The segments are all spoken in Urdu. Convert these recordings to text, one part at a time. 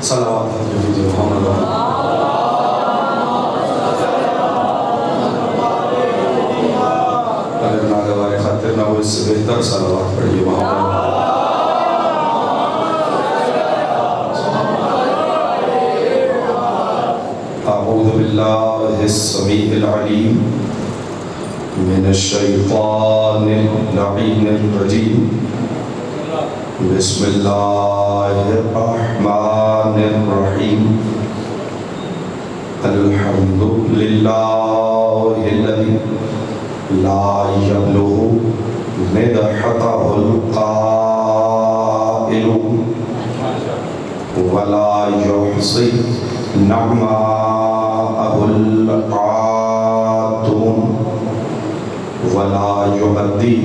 صلوات محمد اگر ناگوار خاطر نہ ہو اس سے بہتر صلوات پڑھیے محمد اعوذ باللہ السمیع العلیم من الشیطان اللعین الرجیم بسم اللہ الرحمن الرحیم الحمد للہ الذی لا یبلغ مدحتہ القائل ولا یحصی نعماءہ العاتون ولا یؤدی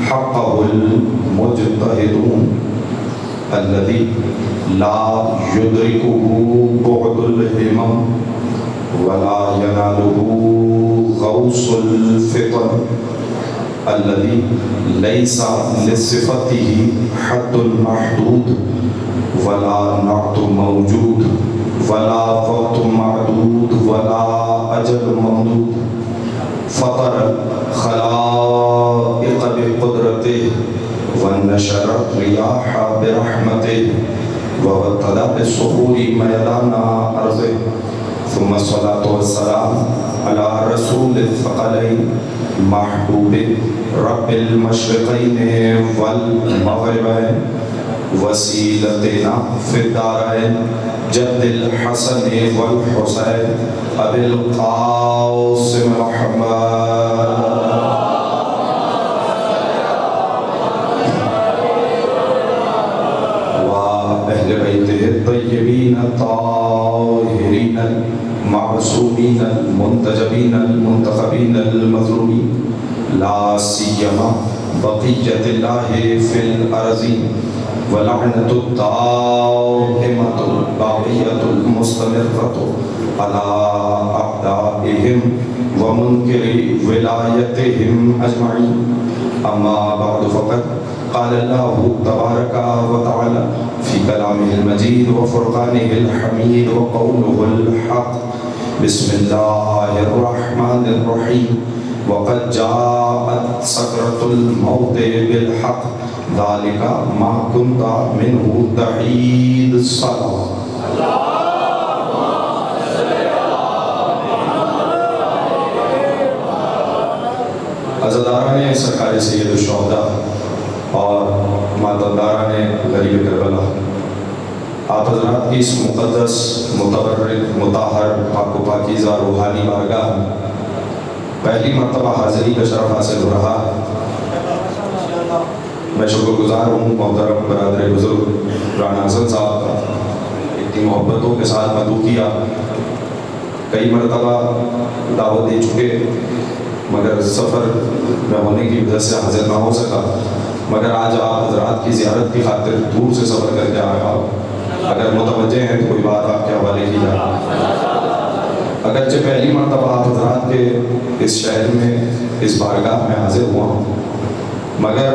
حقہ المجتہدون الذي لا يدركه بعد الهمم ولا يناله غوص الفطن الذي ليس لصفته حد محدود ولا نعت موجود ولا وقت معدود ولا أجل ممدود فطر الخلائق بقدرته ونشر الرياح برحمته وابتدأ بالصخور ميدان أرضه ثم الصلاة والسلام على رسول الثقلين محبوب رب المشرقين والمغربين وسيلتنا في الدارين جد الحسن والحسين أبي القاسم محمد أهل بيته الطيبين الطاهرين المعصومين المنتجبين المنتخبين المظلومين لا سيما بقية الله في الأرضين ولعنة الدائمة الباقية المستمرة على أعدائهم ومنكر ولايتهم أجمعين أما بعد فقد قال الله تبارك وتعالى في كلامه المجيد وفرقانه الحميد وقوله الحق بسم الله الرحمن الرحيم وقد جاءت سكرة الموت بالحق ذلك ما كنت منه تحيد الصلاة عزاداران سرکار سید الشہداء اور ماتداران غریب کربلا، آپ حضرات کی اس مقدس متبرک مطہر پاک و پاکیزہ روحانی بارگاہ پہلی مرتبہ حاضری کا شرف حاصل ہو رہا ہے۔ میں شکر گزار ہوں محترم برادر بزرگ رانا حسن صاحب کا، اتنی محبتوں کے ساتھ مدعو کیا، کئی مرتبہ دعوت دے چکے مگر سفر میں ہونے کی وجہ سے حاضر نہ ہو سکا، مگر آج آپ حضرات کی زیارت کی خاطر دور سے سفر کر کے آیا ہوں۔ اگر متوجہ ہیں تو کوئی بات آپ کے حوالے کی جائے۔ اگرچہ پہلی مرتبہ آپ حضرات کے اس شہر میں اس بارگاہ میں حاضر ہوا ہوں، مگر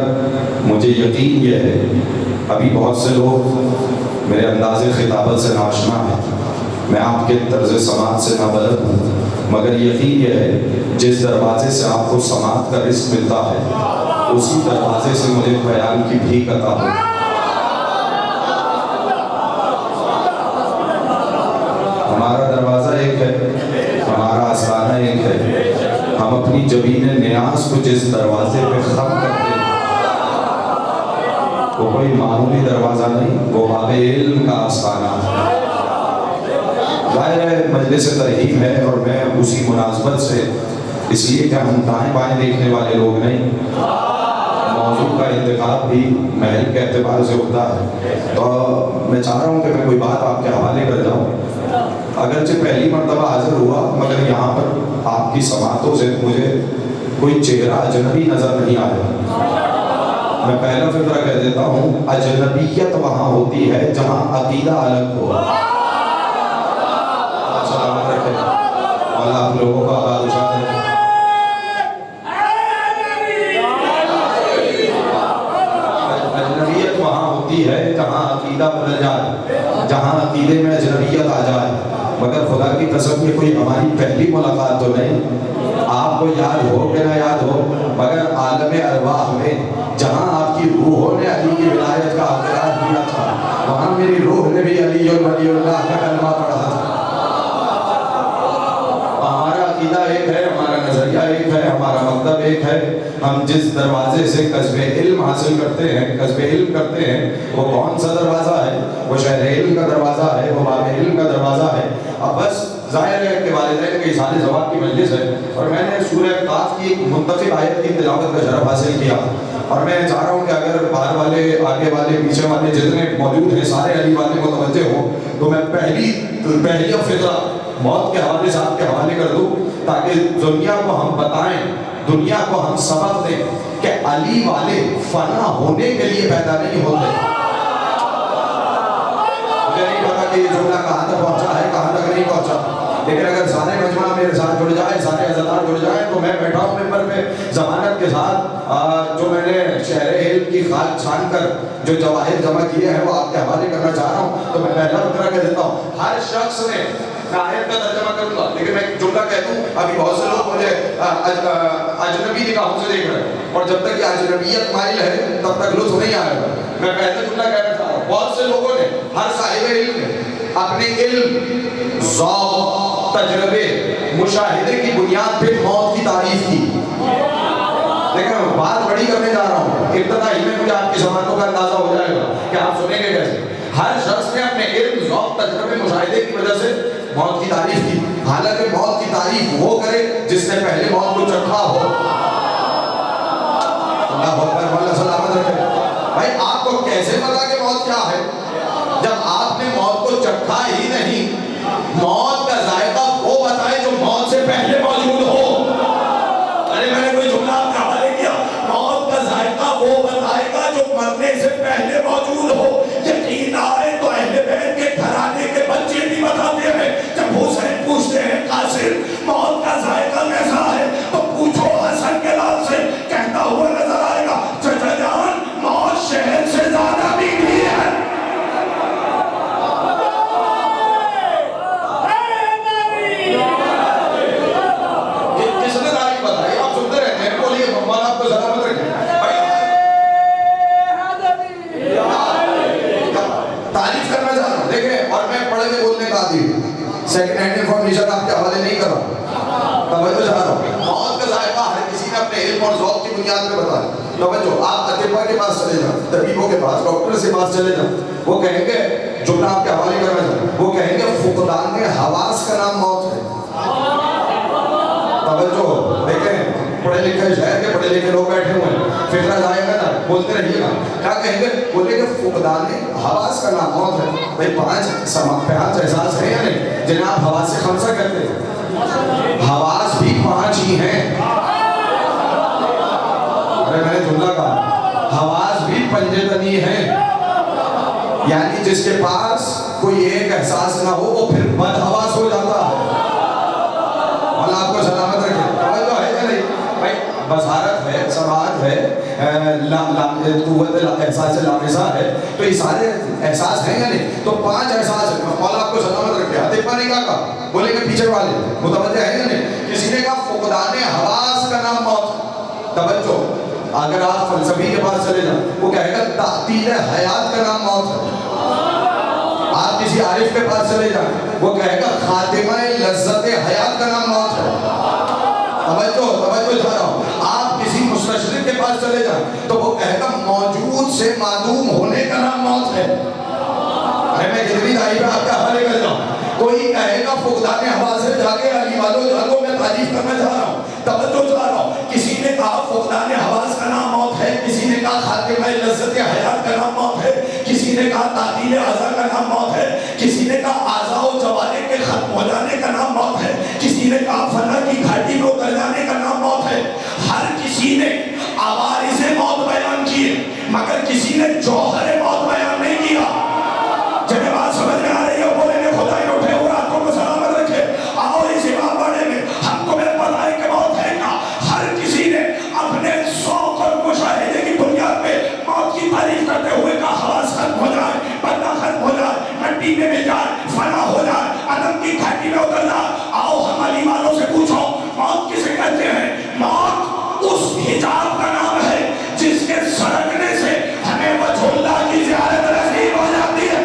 مجھے یقین یہ ہے ابھی بہت سے لوگ میرے انداز خطابت سے ناشنا ہیں، میں آپ کے طرز سماعت سے نابلد ہوں، مگر یقین یہ ہے جس دروازے سے آپ کو سماعت کا رزق ملتا ہے اسی دروازے سے مجھے بیان کی بھیک عطا ہو۔ ہمارا دروازہ ایک ہے، ہمارا آستانہ ایک ہے، ہم اپنی جبین نیاز کو جس دروازے پہ ختم کرتے ہیں وہ کوئی معمولی دروازہ نہیں، علم کا آستانہ. ظاہر ہے مجلس ترغیب ہے اور میں اسی مناسبت سے، اس لیے کہ ہم دائیں بائیں دیکھنے والے لوگ نہیں، موضوع کا انتخاب بھی محل کے اعتبار سے ہوتا ہے، تو میں چاہ رہا ہوں کہ میں کوئی بات آپ کے حوالے کر جاؤں. اگرچہ پہلی مرتبہ حاضر ہوا مگر یہاں پر آپ کی سماعتوں سے مجھے کوئی چہرہ اجنبی نظر نہیں آیا. میں پہلا فطرہ کہہ دیتا ہوں، اجنبیت وہاں ہوتی ہے جہاں عقیدہ الگ ہو. سلامت رکھے مولا آپ لوگوں کو آباد اشارت ہے. اجنبیت وہاں ہوتی ہے جہاں عقیدہ بدل جائے، جہاں عقیدے میں اجنبیت آ جائے. مگر خدا کی قسم یہ کوئی ہماری پہلی ملاقات تو نہیں. آپ کو یاد ہو کہ نہ یاد ہو مگر عالم ارواح میں جہاں آپ کی روحوں نے علی کی ولایت کا اقرار کیا تھا، وہاں میری روح نے بھی علی ولی اللہ کا کلمہ پڑھا تھا. ہمارا عقیدہ ایک ہے، ہمارا نظریہ ایک ہے، ہمارا مطلب ایک ہے. ہم جس دروازے سے کسب علم حاصل کرتے ہیں، کسب علم کرتے ہیں، وہ کون سا دروازہ ہے؟ وہ شہر علم کا دروازہ ہے، وہ باب علم کا دروازہ ہے. اب بس ظاہر ہے کہ والدین کے اظہار ثواب کی مجلس ہے اور میں نے سورہ قاف کی ایک منتخب آیت کی تلاوت کا شرف حاصل کیا، اور میں چاہ رہا ہوں کہ اگر باہر والے، آگے والے، پیچھے والے جتنے موجود ہیں سارے علی والے متوجہ ہوں تو میں پہلی فطرہ موت کے حوالے سے آپ کے حوالے کر دوں تاکہ دنیا کو ہم بتائیں، دنیا کو ہم سبق دیں کہ علی والے فنا ہونے کے لیے پیدا نہیں ہوتے. مجھے نہیں پتا کہ یہ جملہ کہاں تک پہنچا ہے، کہاں تک نہیں پہنچا، لیکن اگر سارے مجمع میرے ساتھ جڑ جائے، سارے عزتدار جڑ جائیں تو میں بیٹھا ہوں ممبر پہ ضمانت کے ساتھ جو میں نے شہر علم کی خاک چھان کر جو جواہر جمع کیے ہیں وہ آپ کے حوالے کرنا چاہ رہا ہوں. تو میں پہلا فقرہ کہہ دیتا ہوں، ہر شخص نے، میں آیت کا ترجمہ کروں گا لیکن میں ایک جملہ کہہ دوں، ابھی بہت سے لوگ مجھے اجنبی نگاہوں سے دیکھ رہے ہیں اور جب تک یہ اجنبیت مائل ہے تب تک لطف نہیں آئے گا. میں پہلا جملہ کہنا چاہ رہا ہوں، بہت سے لوگوں نے، ہر صاحب علم نے اپنے علم، ذوق، تجربے، مشاہدے کی بنیاد پہ موت کی تعریف کی. لیکن بات بڑی کرنے جا رہا ہوں، ابتدائی میں مجھے آپ کی سماعتوں کا اندازہ ہو جائے گا کہ آپ سنیں گے کیسے. ہر شخص نے اپنے علم، ذوق، تجربے، مشاہدے کی وجہ سے موت کی تعریف کی، حالانکہ موت کی تعریف وہ کرے جس نے پہلے موت کو چکھا ہو. اللہ اکبر، اللہ سلامت رکھے. بھائی آپ کو کیسے پتا کہ موت کیا ہے جب آپ نے موت کو چکھا ہی نہیں؟ موت کا ذائقہ وہ بتائے جو موت سے پہلے موجود ہو. ارے میں نے کوئی جملہ آپ کا حوالے کیا، موت کا ذائقہ وہ بتائے گا جو مرنے سے پہلے موجود ہو. یقین آئے تو اہل بیت کے گھرانے کے بچے بھی بتاتے ہیں، جب حسین پوچھتے ہیں قاسم موت کا ذائقہ کیسا ہے تو پوچھو حسن کے لال سے، کہتا ہوا نظر آئے گا چچا جان موت شہد سے زیادہ میٹھی ہے. کس نے تعریف بتائی؟ آپ سنتے رہتے ہیں، بولیے مولا آپ کو سلامت رکھے. تعریف کرنا چاہ رہا ہوں، دیکھیں، اور میں پڑھے میں بولنے کا عادی ہوں، سیکنڈ ہینڈ انفارمیشن آپ کے حوالے نہیں کر رہا ہوں، توجہ چاہ رہا ہوں. موت کا ذائقہ ہر کسی نے اپنے علم اور ذوق کی بنیاد پہ بتایا. توجہ، آپ اطباء کے پاس چلے جائیں، طبیبوں کے پاس، ڈاکٹر کے پاس چلے جائیں، وہ کہیں گے، جملہ آپ کے حوالے کرنا چاہتا ہوں، وہ کہیں گے فقدان حواس کا نام موت ہے. توجہ دیکھیں، پڑھے لکھے شہر کے پڑھے لکھے لوگ بیٹھے ہوئے ہیں، فکرہ جائے گا نا، بولتے رہیے گا. کیا کہیں گے؟ بولے کہ فقدان حواس کا نام موت ہے. بھئی پانچ احساس ہیں یا نہیں جنہیں آپ حواس خمسہ کہتے ہیں؟ حواس بھی 5 ہی ہیں. ارے میں نے جملہ کہا، حواس بھی 5 تنی ہیں، یعنی جس کے پاس کوئی ایک احساس نہ ہو وہ پھر بد حواس ہو جاتا ہے. اللہ آپ کو سلامت رکھے. توجہ ہے یا نہیں؟ بھائی بصارت ہے، سماعت ہے، قوت احساس لامسہ ہے، تو یہ سارے احساس ہیں یا نہیں؟ تو 5 احساس ہیں. مولا آپ کو سلامت رکھے. اطباء نے کیا کہا؟ بولے کہ پیچھے والے متوجہ ہیں یا نہیں؟ کسی نے کہا فقدان حواس کا نام موت. توجہ، اگر آپ فلسفی کے پاس چلے جائیں وہ کہے گا تعطیل حیات کا نام موت ہے. آپ کسی عارف کے پاس چلے جائیں وہ کہے گا خاتمہ لذت حیات کا نام موت ہے. توجہ چاہ رہا ہوں. آپ کسی مستشرق کے پاس چلے جائیں تو وہ کہے گا موجود سے معدوم ہونے کا نام موت ہے. فقدان حواس سے جاگے علی والوں جاگو، میں تعریف کرنا چاہ رہا ہوں، توجہ چاہ رہا ہوں. کسی نے کہا فقدان حواس کا نام موت ہے، کسی نے کہا خاتمہ لذت حیات کا نام موت ہے، کسی نے کہا تعطیل اعضاء کا نام موت ہے، کسی نے کہا اعضاء و جوارح کے ختم ہو جانے کا نام موت ہے، کسی نے کہا فنا کی گھاٹی میں اتر جانے کا نام موت ہے. ہر کسی نے عوارض موت بیان کیے مگر کسی نے جوہر موت بیان نہیں کیا. جب بات سمجھ میں آ رہی ہے بولے نے خدائی اٹھے اور آنکھوں کو سلامت رکھے. آؤ اس امام باڑے میں ہم کو میں پتہ ہے کہ موت ہے کیا. ہر کسی نے اپنے شوق اور مشاہدے کی بنیاد پہ موت کی تعریف کرتے ہوئے کہا حواس ختم ہو جائے، بدنہ ختم ہو جائے، مٹی میں مل جائے، فنا ہو جائے، عدم کی گھاٹی میں اتر جائے. آؤ ہم علی والوں سے پوچھو موت کسے کہتے ہیں؟ موت اس حجاب کا نام ہے جس کے سرکنے سے ہمیں وجہ اللہ کی زیارت نصیب ہو جاتی ہے.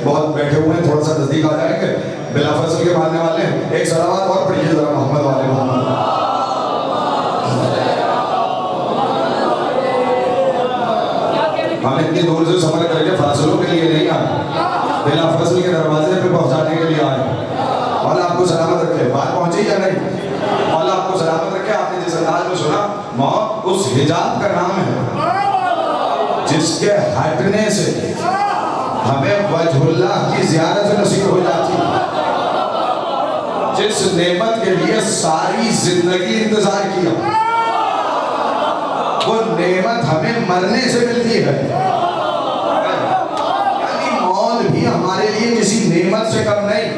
بہت بیٹھے ہوئے ہیں، تھوڑا سا نزدیک آ جائیں گے. بلا فضل کے ماننے والے ہیں، ایک صلوات اور پڑھیے ذرا محمد والے محمد. ہم اتنی دور سے سفر کر کے فاصلوں کے لیے نہیں آئے، بلا فضل کے دروازے پہ پہنچانے کے لیے آئے. مولا آپ کو سلامت رکھے. بات پہنچی یا نہیں؟ مولا آپ کو سلامت رکھے. آپ نے جس انداز میں سنا، موت اس حجاب کا نام ہے جس کے ہٹنے سے ہمیں وجہ اللہ کی زیارت نصیب ہو جاتی ہے. جس نعمت کے لیے ساری زندگی انتظار کیا، وہ نعمت ہمیں مرنے سے ملتی ہے. یعنی موت بھی ہمارے لیے کسی نعمت سے کم نہیں.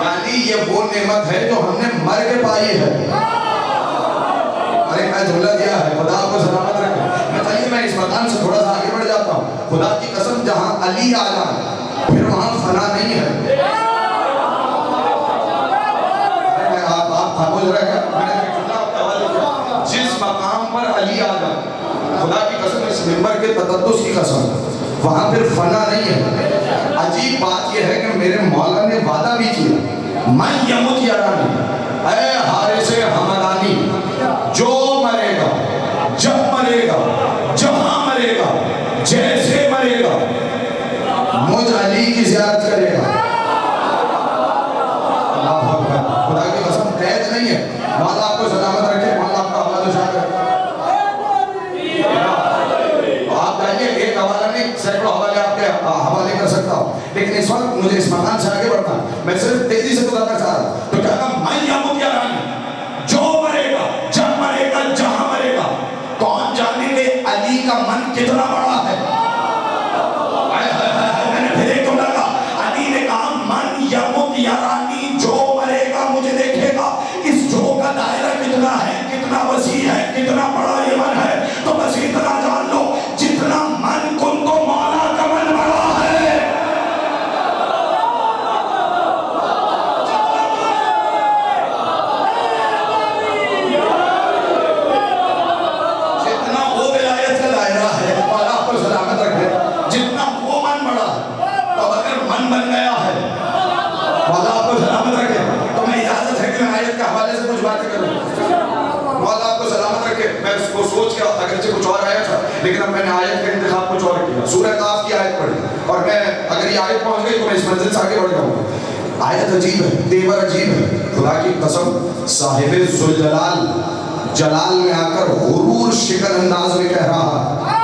یعنی یہ وہ نعمت ہے جو ہم نے مر کے پائی ہے. ارے میں جملہ دیا ہے، خدا آپ کو سلامت رکھے. چلیے میں اس مقام سے تھوڑا سا آگے بڑھ جاتا ہوں. خدا کی قسم جہاں علی آ جائے پھر وہاں فنا نہیں ہے. آپ خاموش رہ گئے. میں نے جملہ آپ کے حوالے کیا. جس مقام پر علی آ جائے، خدا کی قسم اس منبر کے تقدس کی قسم، وہاں پھر فنا نہیں ہے. عجیب بات یہ ہے کہ میرے مولا نے وعدہ بھی کیا، من یمت یرانی، اے حارث حمدانی، جو مرے گا، جب مرے گا، جہاں مرے گا، جیسے مرے گا، مجھ علی کی زیارت کرے گا. اللہ اکبر. خدا کی قسم قید نہیں ہے. مولا آپ کو سلامت رکھے. مولا آپ کا حوالہ شاہ کرے. آپ جائیے، ایک حوالہ نہیں سینکڑوں حوالے آپ کے حوالے کر سکتا ہوں، لیکن اس وقت مجھے اس مقام سے آگے بڑھنا ہے. میں صرف تیزی سے گزارنا چاہ رہا ہوں. تو کیا کہا؟ من یمت یرانی، جو مرے گا، جب مرے گا، جہاں مرے گا. کون جانے گے علی کا من کتنا بڑا ہے. میں نے پھر ایک جملہ کہا، علی نے کہا من یمت یرانی، جو مرے گا مجھے دیکھے گا. اس جو کا دائرہ کتنا ہے، کتنا وسیع ہے، کتنا بڑا یہ من ہے. تو بس اتنا جان لو، جتنا من کن تو مولا کا من بڑا ہے. جتنا وہ ولایت کا دائرہ ہے، مولا آپ کو سلامت رکھے، جتنا وہ من بڑا ہے. تو اگر من بن گیا ہے، مولا آپ کو سلامت رکھے، تو میں اجازت ہے کہ میں آیت کے حوالے سے کچھ باتیں کروں. مولا آپ کو سلامت رکھے. میں اس کو سوچ کے اگرچہ کچھ اور آیا تھا، لیکن اب میں نے آیت کا انتخاب کچھ اور کیا. سورہ قاف کی آیت پڑھی، اور میں اگر یہ آیت پہنچ گئی تو میں اس منزل سے آگے بڑھ جاؤں گا. آیت عجیب ہے، تیور عجیب ہے. خدا کی قسم صاحب ذوالجلال جلال میں آ کر غرور شکن انداز میں کہہ رہا ہے.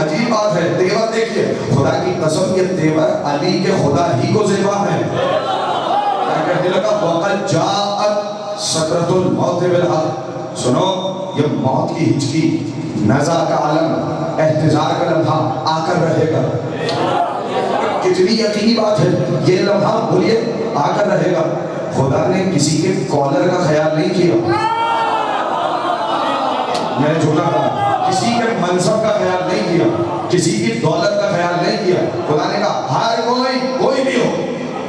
عجیب بات ہے. تیور دیکھیے، خدا کی قسم یہ تیور علی کے خدا ہی کو زیبا ہے. کہنے لگا وقت جاءت سکرۃ الموت بالحق. سنو، یہ موت کی ہچکی، نزع کا عالم، احتضار کا لمحہ آ کر رہے گا. کتنی یقینی بات ہے. یہ لمحہ بولیے آ کر رہے گا. خدا نے کسی کے کالر کا خیال نہیں کیا. میں نے جھوٹا کہا. کسی کے منصب کا خیال نہیں کیا، کسی کی دولت کا خیال نہیں کیا. خدا نے کہا ہر کوئی بھی ہو،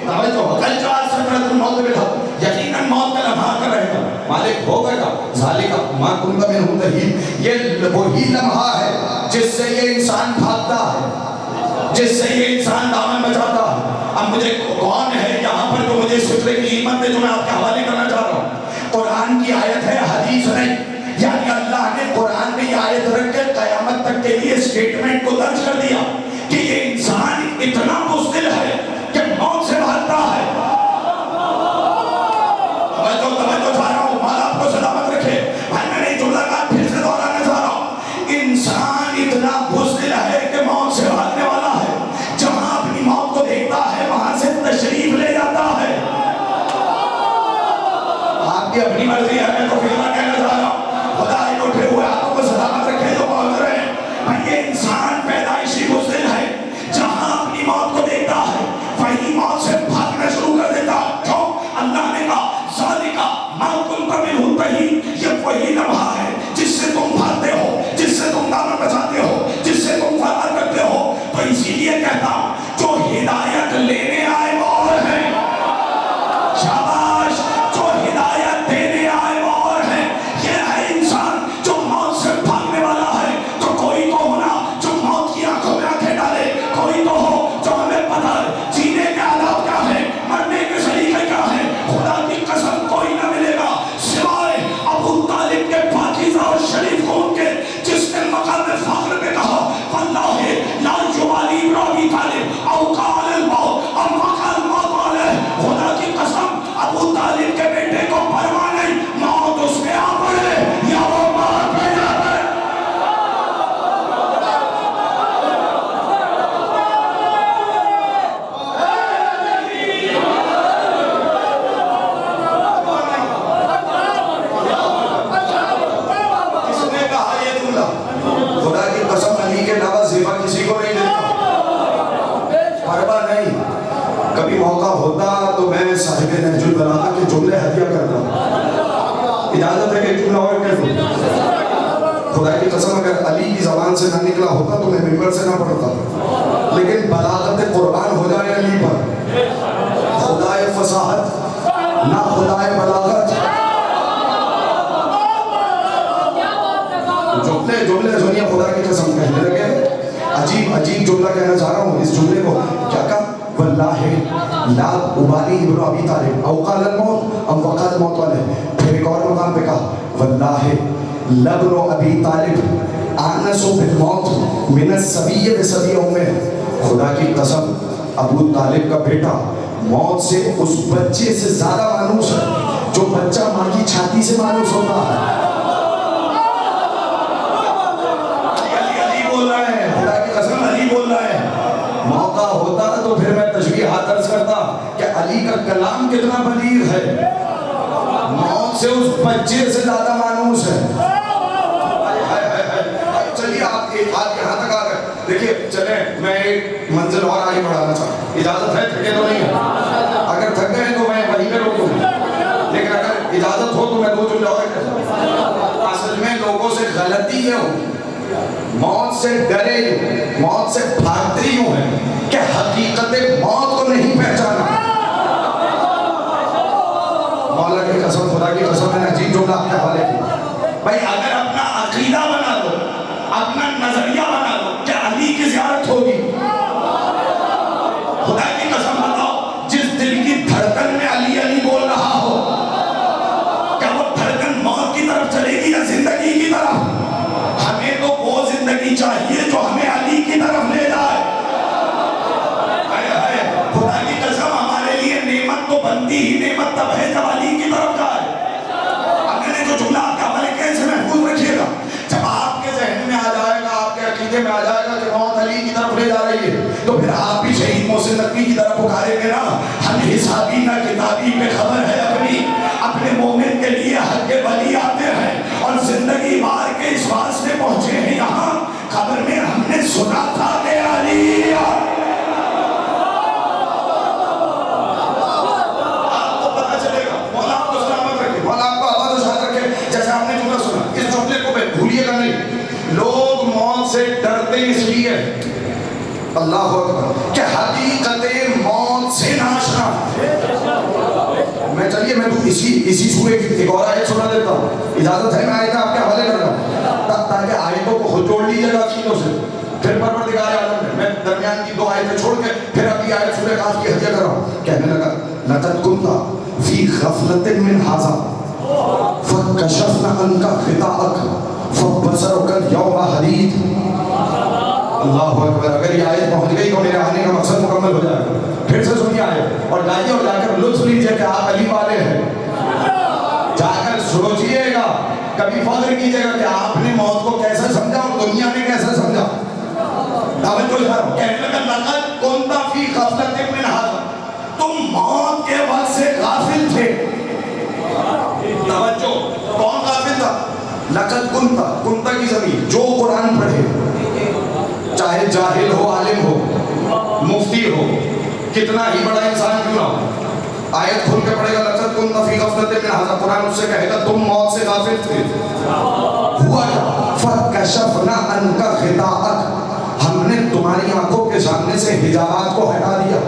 توجہ، کل جا سکرۃ الموت بالحق، یقیناً موت کا لمحہ آ کر رہے گا. مالک ہو بیٹا ذالک ما کنت منہ تحید، یہ وہی لمحہ ہے جس سے یہ انسان بھاگتا ہے، جس سے یہ انسان دامن بچاتا ہے۔ اب مجھے کون ہے یہاں پر جو مجھے اس فکرے کی قیمت ہے جو میں آپ کے حوالے کرنا چاہ رہا ہوں؟ قرآن کی آیت ہے، حدیث نہیں۔ یعنی اللہ نے قرآن میں یہ آیت رکھ کے قیامت تک کے لیے اسٹیٹمنٹ کو درج کر دیا کہ یہ انسان اتنا بزدل ہے کہ موت سے بھاگتا ہے۔ توجہ چاہ رہا ہوں، مولا آپ کو سلامت رکھے۔ بھائی میں نے یہ جملہ کہا پھر سے دہرانا چاہ رہا ہوں، انسان اتنا بزدل ہے کہ موت سے بھاگنے والا ہے، جہاں اپنی موت کو دیکھتا ہے وہاں سے تشریف لے جاتا ہے۔ آپ کی اپنی مرضی ہے، میں تو پھر کہنا چاہ رہا ہوں، خدا ان اٹھے ہوئے ہاتھوں کو سلامت رکھے جو پہنچ رہے ہیں۔ بھائی یہ انسان پیدائشی بزدل ہے، جہاں اپنی موت کو دیکھتا ہے وہی موت سے بھاگنا شروع کر دیتا ہے۔ کیوں؟ اللہ نے کہا ذالک ما کنت منہ تحید، یہ وہی لمحہ ہے جس سے تم بھاگتے ہو، جس سے تم دامن بچاتے ہو، جس سے تم فرار کرتے ہو۔ تو اسی لیے کہتا ہوں جو ہدایت لینے آئے وہ اور ہیں، شاباش، جو ہدایت دینے آئے وہ اور ہیں۔ یہ ہے انسان جو موت سے بھاگنے والا ہے۔ تو کوئی تو ہونا جو موت کی آنکھوں میں آنکھیں ڈالے، کوئی تو ہو جو ہمیں پتہ ہے جینے کے آداب کیا ہے، مرنے کے سلیقے کیا ہے۔ خدا کی قسم کوئی نہ ملے گا سوائے ابو طالب کے پاکیزہ اور شریف خون کے، جس نے مقام فخر پہ کہا واللہ لا یبالی ابن ابی طالب او قال الموت ام وقع الموت علیہ۔ خدا کی قسم ابو طالب کے بیٹے کو پرواہ نہیں، موت اس پہ آ پڑے یا وہ مار پہ جا پڑے۔ کس نے کہا یہ جملہ؟ خدا کی قسم علی کے علاوہ زیبا کسی کو نہیں دیتا، پرواہ نہیں۔ کبھی موقع ہوتا تو میں صاحب نہج البلاغہ کے جملے ہدیہ کرتا، اجازت ہے کہ ایک جملہ اور کہہ دوں؟ خدا کی قسم اگر علی کی زبان سے نہ نکلا ہوتا تو میں ممبر سے نہ پڑھتا، لیکن بلاغت قربان ہو جائے علی پر، خدائے فصاحت نہ خدائے بلاغت۔ جملے سنیے، خدا کی قسم کہنے لگے، عجیب جملہ کہنا چاہ رہا ہوں۔ اس جملے کو کیا کہا؟ واللہ لا ابالی ابن ابی طالب او قال الموت ام وقع الموت علیہ۔ پھر ایک اور مقام پہ کہا واللہ لابن ابی طالب آنس بالموت من الصبی بصبی امہ۔ خدا کی قسم ابو طالب کا بیٹا موت سے اس بچے سے زیادہ مانوس ہے جو بچہ ماں کی چھاتی سے مانوس ہوتا ہے۔ موقع ہوتا تو پھر میں تشبیہات عرض کرتا کہ علی کا کلام کتنا بلیغ ہے، موت سے اس بچے سے زیادہ مانوس ہے۔ چلیے آپ ایک بات یہاں تک آ گئے، دیکھیے چلیں میں ایک منزل اور آگے بڑھانا چاہتا، اجازت ہے؟ تھکے تو نہیں ہے؟ اگر تھک گئے تو میں وہیں پہ روکوں، لیکن اگر اجازت ہو تو میں دو جملے اور کہتا۔ اصل میں لوگوں سے غلطی یہ ہو، موت سے ڈرے یوں، موت سے بھاگتے یوں ہیں کہ حقیقت موت کو نہیں پہچانا۔ مولا کی قسم، خدا کی قسم، میں نے عجیب جملہ آپ کے حوالے کی۔ بھائی اگر اپنا عقیدہ بنا لو، اپنا نظریہ بنا لو کہ علی کی زیارت ہوگی، خدا کی قسم بتاؤ جس دل کی دھڑکن میں علی علی بول رہا ہو، کیا وہ دھڑکن موت کی طرف چلے گی یا زندگی کی طرف؟ ہمیں تو وہ زندگی چاہیے جو ہمیں علی کی طرف لے جائے۔ خدا کی قسم ہمارے لیے نعمت تو بنتی ہی نعمت تب ہے جب علی کی طرف جائے۔ اب میں نے جو جملہ آپ کے حوالے کیا اسے محفوظ رکھیے گا، جب آپ کے ذہن میں آ جائے گا، آپ کے عقیدے میں آ جائے گا کہ موت علی کی طرف لے جا رہی ہے، تو پھر آپ بھی شہید محسن نقوی کی طرف پکاریں گے نا، ہم حسابی نہ کتابی پہ خبر ہے اپنے مومن کے لیے حق ولی آتے ہیں اور زندگی مار کے اس واسطے پہنچے ہیں یہاں، خبر میں ہم نے سنا تھا کہ علی آپ کو پتا چلے گا۔ مولا آپ کو سلامت رکھے، مولا آپ کو آواز و شاد رکھے۔ جیسے آپ نے جملہ سنا، اس جملے کو بھولیے گا نہیں، لوگ موت سے ڈرتے اس لیے اللہ اکبر کہ حقیقت موت سے ناشنا۔ میں فرمایا چلیے میں تو اسی سورے کی ایک اور آیت سنا دیتا ہوں، اجازت ہے میں آیت آپ کے حوالے کر رہا ہوں تاکہ آیتوں کو خود جوڑ لیجیے گا عقیدوں سے. پھر پروردگار عالم نے میں درمیان کی 2 آیتیں چھوڑ کے پھر اگلی آیت سورہ قاف کی ہدیہ کر رہا ہوں. کہنے لگا لقد كنت في غفلة من هذا فكشفنا عنك غطاءك فبصرك اليوم حديد. اللہ اکبر. اگر یہ آیت پہنچ گئی تو میرے آنے کا مقصد مکمل ہو جائے گا. پھر سے سنیے آیت اور جائیے اور جا کر لطف لیجیے کہ آپ علی والے ہیں. جا کر سوچئے گا، کبھی فخر کیجیے گا کہ آپ نے موت کو کیسے سمجھا اور دنیا نے کیسے سمجھا. توجہ ذرا. کہنے لگا لقد كنت في غفلة من هذا، تم موت کے وقت سے غافل تھے. توجہ. کون غافل تھا؟ لقد كنت کی زمین جو قرآن پڑھے، چاہے جاہل ہو عالم ہو مفتی ہو کتنا ہی بڑا انسان کیوں نہ ہو، آیت کھول کے پڑھے گا لقد كنت في غفلة من هذا، قرآن اس سے کہے گا تم موت سے غافل تھے. ہوا کیا؟ فَكَشَفْنَا عَنْكَ غِطَاءَكَ، ہم نے تمہاری آنکھوں کے سامنے سے حجابات کو ہٹا دیا.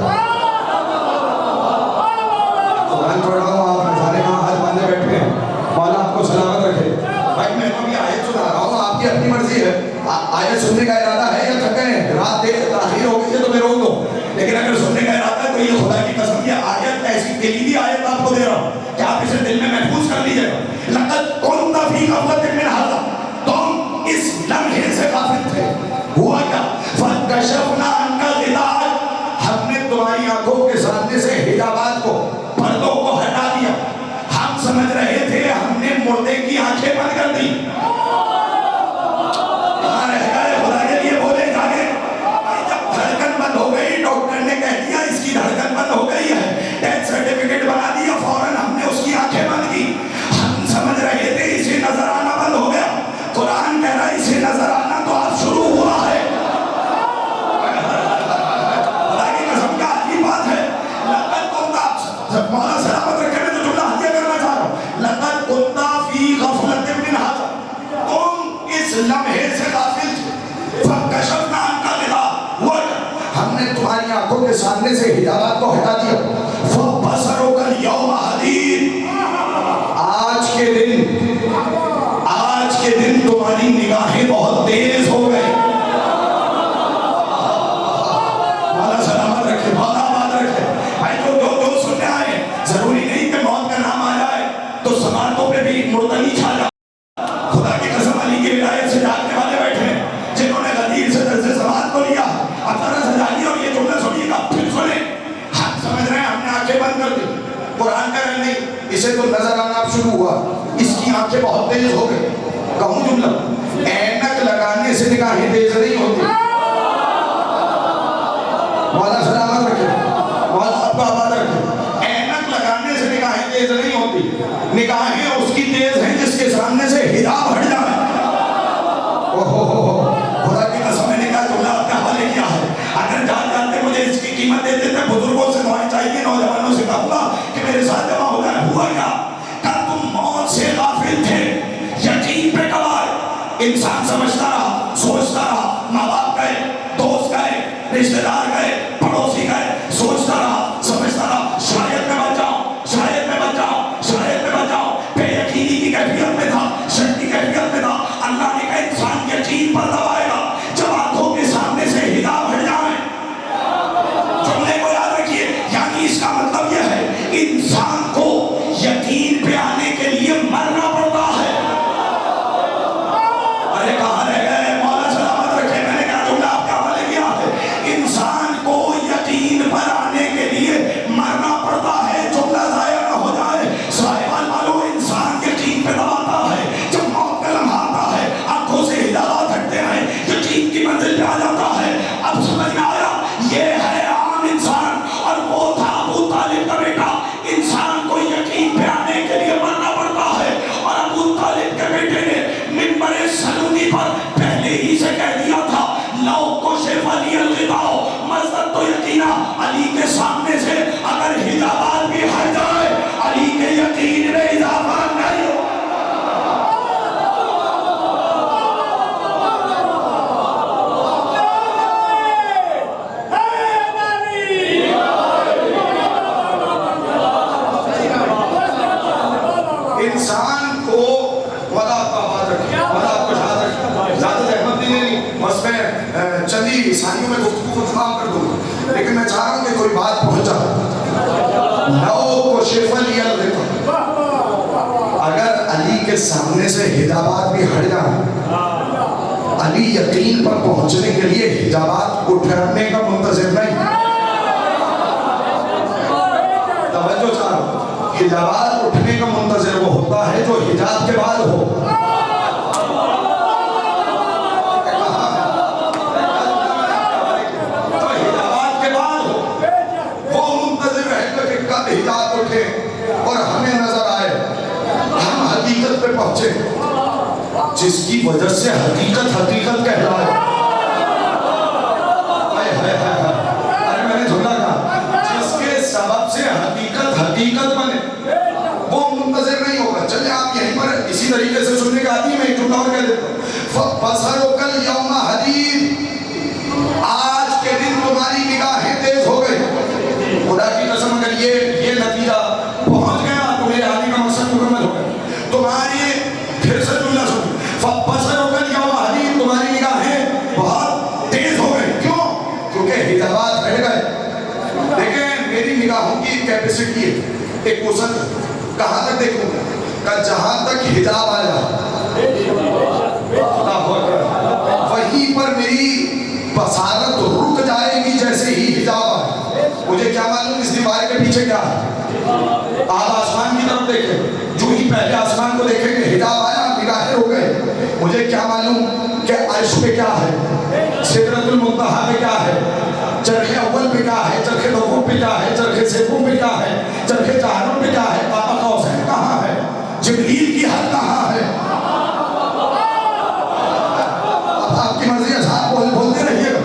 قرآن پڑھ رہا ہوں، آپ نظارے کہاں ہاتھ باندھے بیٹھے ہیں. مولا آپ کو سلامت رکھے. بھائی میں تو بھی آیت سنا رہا ہوں، آپ کی اپنی مرضی ہے. آیت سننے کا ارادہ ہے یا تھک گئے ہیں، رات دیر تاخیر ہو گئی ہے تو میں روک دو، لیکن اگر سننے کا ارادہ ہے تو یہ خدا کی قسم یہ آیت ایسی کلیدی آیت آپ کو دے رہا ہوں کہ آپ اسے دل میں محفوظ کر لیجیے گا. لقد كنت في غفلة من هذا، تم اس لمحے سے غافل تھے. ہوا کیا؟ فَكَشَفْنَا عَنْكَ غِطَاءَكَ، ہم نے تمہاری آنکھوں کے سامنے سے حجابات کو پردوں کو ہٹا دیا. ہم سمجھ رہے تھے ہم نے مردے کی آنکھیں بند کر دی. کہاں رہ گئے خدا کے لیے بولے جاگے. جب دھڑکن بند ہو گئی، ڈاکٹر نے کہہ دیا اس کی دھڑکن بند ہو گئی ہے، ڈیتھ سرٹیفکیٹ بنا دیا، فوراً ہم نے اس کی آنکھیں بند کی. ہم سمجھ رہے تھے اسے نظر آنا بند ہو گیا. قرآن کہہ رہا ہے اسے نظر آنا تو اب شروع ہوا ہے. خدا کی قسم کیا عجیب بات ہے. لقد كنت، مولا سلامت رکھے، میں تو جملہ ہدیہ کرنا چاہ رہا ہوں. لقد كنت في غفلة من هذا، تم اس لمحے سے غافل تھے. فَكَشَفْنَا عَنْكَ غِطَاءَكَ، ہم نے تمہاری آنکھوں کے سامنے سے حجابات کو ہٹا دیا. فَبَصَرُكَ الْيَوْمَ حَدِيدٌ، آج کے دن تمہاری نگاہیں بہت تیز ہو گئی. مولا سلامت رکھے، مولا آباد رکھے. بھائی جو سننے آئے، ضروری نہیں کہ موت کا نام آ جائے تو سماعتوں پہ بھی مردنی چھا جائے. خدا کی قسم علی کی ولایت سے جاگنے والے بیٹھے ہیں جنہوں نے غدیر سے درس سماعت کو لیا. اب ذرا سے جاگیے اور یہ جملہ سنیے گا پھر سنیں. ہم سمجھ رہے ہیں ہم نے آنکھیں بند کر دی. قرآن کہہ رہے نہیں، اسے تو نظر آنا اب شروع ہوا، اس کی آنکھیں بہت تیز ہو گئی. کہوں جملہ، اینک لگانے سے نگاہیں تیز نہیں ہوتی. مولا سلامت رکھے، مولا آپ کو آباد رکھے. اینک لگانے سے نگاہیں تیز نہیں ہوتی. نگاہیں اس کی تیز ہیں جس کے سامنے سے حجاب ہٹ جائے. خدا کی قسم میں نے کہا جملہ آپ کے حوالے کیا ہے. اگر جان جانتے مجھے اس کی قیمت دیتے تھے، بزرگوں سے دعائیں چاہیے، نوجوانوں سے کہوں گا کہ میرے ساتھ جمع ہو جائے. ہوا کیا؟ کل تم موت سے غافل تھے، یقین پہ کب آئے؟ انسان سمجھتا رہا، سوچتا رہا، ماں باپ گئے، دوست گئے، رشتہ دار گئے، پڑوسی گئے، سوچتا رہا، سمجھتا رہا شاید میں بچ جاؤں، شاید میں بچ جاؤں، شاید میں بچ جاؤں. بے یقینی کی کیفیت میں تھا، شک کی کیفیت میں تھا. اللہ نے کہا انسان یقین پر تب آئے گا جب آنکھوں کے سامنے سے حجاب ہٹ جائیں. جملے کو یاد رکھیے، یعنی اس کا مطلب یہ ہے انسان کو یقین پہ آنے کے لیے مرنا پڑتا ہے. ارے کہاں رہ گئے؟ مولا سلامت رکھے. میں نے کہا جملہ آپ کے حوالے کیا ہے. انسان کو یقین پر آنے کے لیے مرنا پڑتا ہے. جملہ ضائع نہ ہو جائے. صاحبان والوں، انسان یقین پہ تب آتا ہے جب بس میں چندی ثانیوں میں گفتگو کو تمام کر دوں گا، لیکن میں چاہ رہا ہوں کہ کوئی بات پہنچ جائے۔ نو کو شیفا لیا دیتا، اگر علی کے سامنے سے حجابات بھی ہٹ جائیں، علی یقین پر پہنچنے کے لیے حجابات اٹھانے کا منتظر نہیں، توجہ چاہو، حجابات اٹھنے کا منتظر وہ ہوتا ہے جو حجاب کے بعد ہو۔ حجابات کے بعد ہو، وہ منتظر رہتا کہ کب حجاب اٹھے اور ہمیں نظر آئے، ہم حقیقت پہ پہنچے، جس کی وجہ سے حقیقت حقیقت کہلائے۔ ارے میں نے جھولا کہا، جس کے سبب سے حقیقت حقیقت بنے، وہ منتظر نہیں ہوگا۔ چلے آپ یہیں پر اسی طریقے سے سننے کا آتی ہے، میں ایک جملہ اور کہہ دیتا ہوں، فَبَصَرُكَ الْيَوْمَ حَدِيدٌ، آج کے دن تمہاری نگاہیں تیز ہو گئی۔ خدا کی قسم اگر یہ نتیجہ پہنچ گیا تو میرے آنے کا مقصد مکمل ہو گیا۔ تمہاری پھر سے جملہ سنو، فَبَصَرُكَ الْيَوْمَ حَدِيدٌ، تمہاری نگاہیں بہت تیز ہو گئی۔ کیوں؟ کیونکہ حجابات ہٹ گئے۔ دیکھیں میری نگاہوں کی کیپیسٹی ہے، ایک وسعت، کہاں تک دیکھوں گا؟ کہ جہاں تک حجاب آیا وہیں پر میری بصارت رک جائے گی جیسے ہی حجاب آئے۔ مجھے کیا معلوم اس دیوار کے پیچھے کیا ہے؟ آپ آسمان کی طرف دیکھیں، جو ہی پہلے آسمان کو دیکھیں کہ حجاب آیا، نگاہیں ہو گئے، مجھے کیا معلوم کہ عرش پہ کیا ہے، سدرۃ المنتہا پہ کیا ہے، چرخ اول پہ کیا ہے، چرخ دوم پہ کیا ہے، چرخ سیکوں پہ کیا ہے، چرخ جہنم پہ کیا ہے، قاب قوسین کہاں ہے، جبریل کی حد کہاں ہے۔ اب آپ کی مرضی ہے، صاحب بولتے رہیے گا،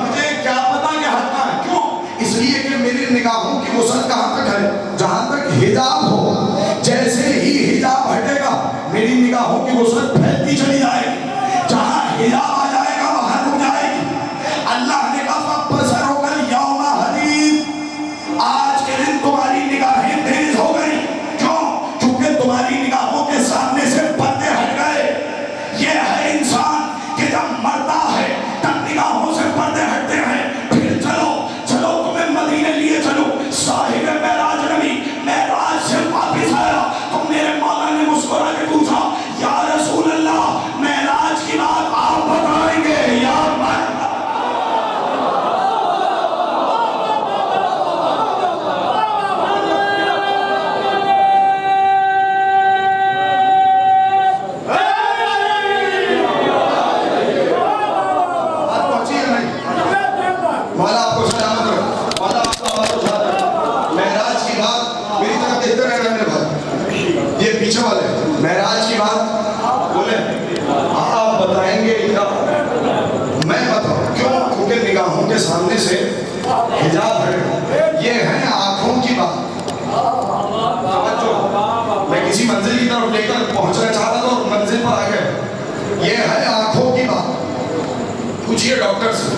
مجھے کیا پتا کہ حد کہاں ہے۔ کیوں؟ اس لیے کہ میری نگاہوں کی وسعت کہاں تک ہے؟ جہاں تک حجاب ہو۔ جیسے ہی حجاب ہٹے گا میری نگاہوں کی وسعت پھیلتی چلی جائے گی، جہاں حجاب آ جائے گا وہاں رک جائے گی۔ اللہ نے کہا فَبَصَرُكَ الْيَوْمَ حَدِيدٌ، آج کے دن تمہاری نگاہیں تیز ہو گئی۔ کیوں؟ کیونکہ تمہاری نگاہوں کے سامنے سے پردے ہٹ گئے۔ یہ ہے انسان کہ جب مرتا ہے تب نگاہوں سے پردے ہٹتے ہیں۔ پھر چلو تمہیں مدینے لیے چلو، صاحب معراج نبی معراج سے واپس آیا تو میرے مولا نے مسکرا کے پوچھا، یا رسول اللہ معراج کی بات آپ بتائیں گے یا میں؟ مولا آپ کو سلامت رکھ، مولا آپ کو آواز اٹھا رکھ۔ معراج کی بات میری طرف دیکھتے رہے میرے بھائی، یہ پیچھے والے معراج کی بات بولیں آپ بتائیں گے کیا؟ میں بتاؤں کیوں؟ کیونکہ نگاہوں کے سامنے سے حجاب ہٹ، یہ ہے آنکھوں کی بات۔ میں کسی منزل کی طرف لے کر پہنچنا چاہتا تھا اور منزل پر آ گئے، یہ ہے آنکھوں کی بات۔ پوچھئے ڈاکٹر سے،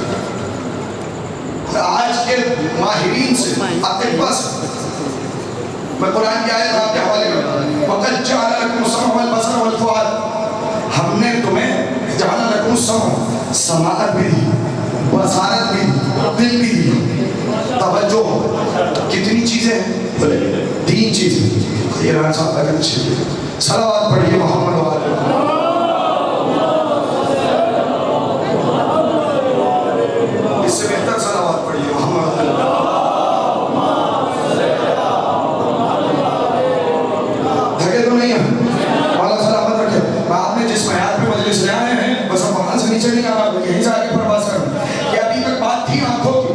آج کے ماہرین سے، اطباء سے، میں قرآن کی آیت آپ کے حوالے کرتا ہوں، وَقَدْ جَعَلَ لَكُمُ السَّمْعَ وَالْبَصَرَ وَالْفُؤَادَ، ہم نے تمہیں جعل لکم السمع، سماعت بھی دی، بصارت بھی دی، دل بھی دی۔ توجہ کتنی چیزیں ہیں؟ 3 چیزیں۔ یہ رہا صاحب اگر اچھے صلوات پڑھیے محمد وآلہ۔ اس سے بہتر صلوات پڑھیے محمد وآلہ۔ دھگے تو نہیں ہیں؟ مولا سلامت رکھے۔ میں آپ نے جس معیار پہ مجلس لے آئے ہیں بس اب وہاں سے نیچے نہیں آنا، یہیں سے آگے پر بات کروں کہ ابھی تک بات تھی آنکھوں کی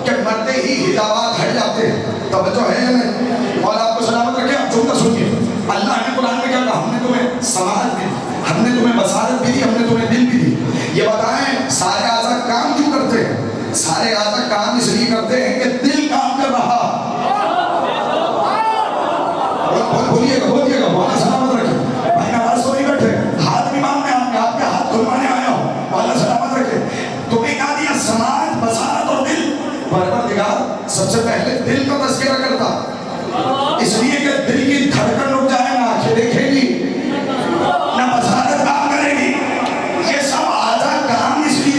کہ مرتے ہی حجابات ہٹ جاتے ہیں۔ توجہ ہے یا نہیں؟ مولا آپ کو سلامت رکھے۔ آپ جملہ سنیے، اللہ نے قرآن میں کیا کہا؟ ہم نے تمہیں سماعت بھی دی، ہم نے تمہیں بصارت بھی دی، ہم نے تمہیں دل بھی دی۔ یہ بتائیں سارے اعضاء کام کیوں کرتے ہیں؟ سارے اعضاء کام اس لیے کرتے ہیں کہ دل کام کر رہا۔ بولیے گا مولا سلامت رکھے۔ بھائی نماز تو نہیں بیٹھے، ہاتھ بھی مانگنے آپ کے ہاتھ کھلوانے آیا ہوں، مولا سلامت رکھے۔ تمہیں کہا دیا سماعت، بصارت اور دل۔ پروردگار سب سے پہلے دل کا تذکرہ کرتا، اس لیے کہ دل کی دھڑکن رک جائے، نہ آنکھیں دیکھے گی نہ بصارت کام کرے گی۔ یہ سب اعضاء کام اس لیے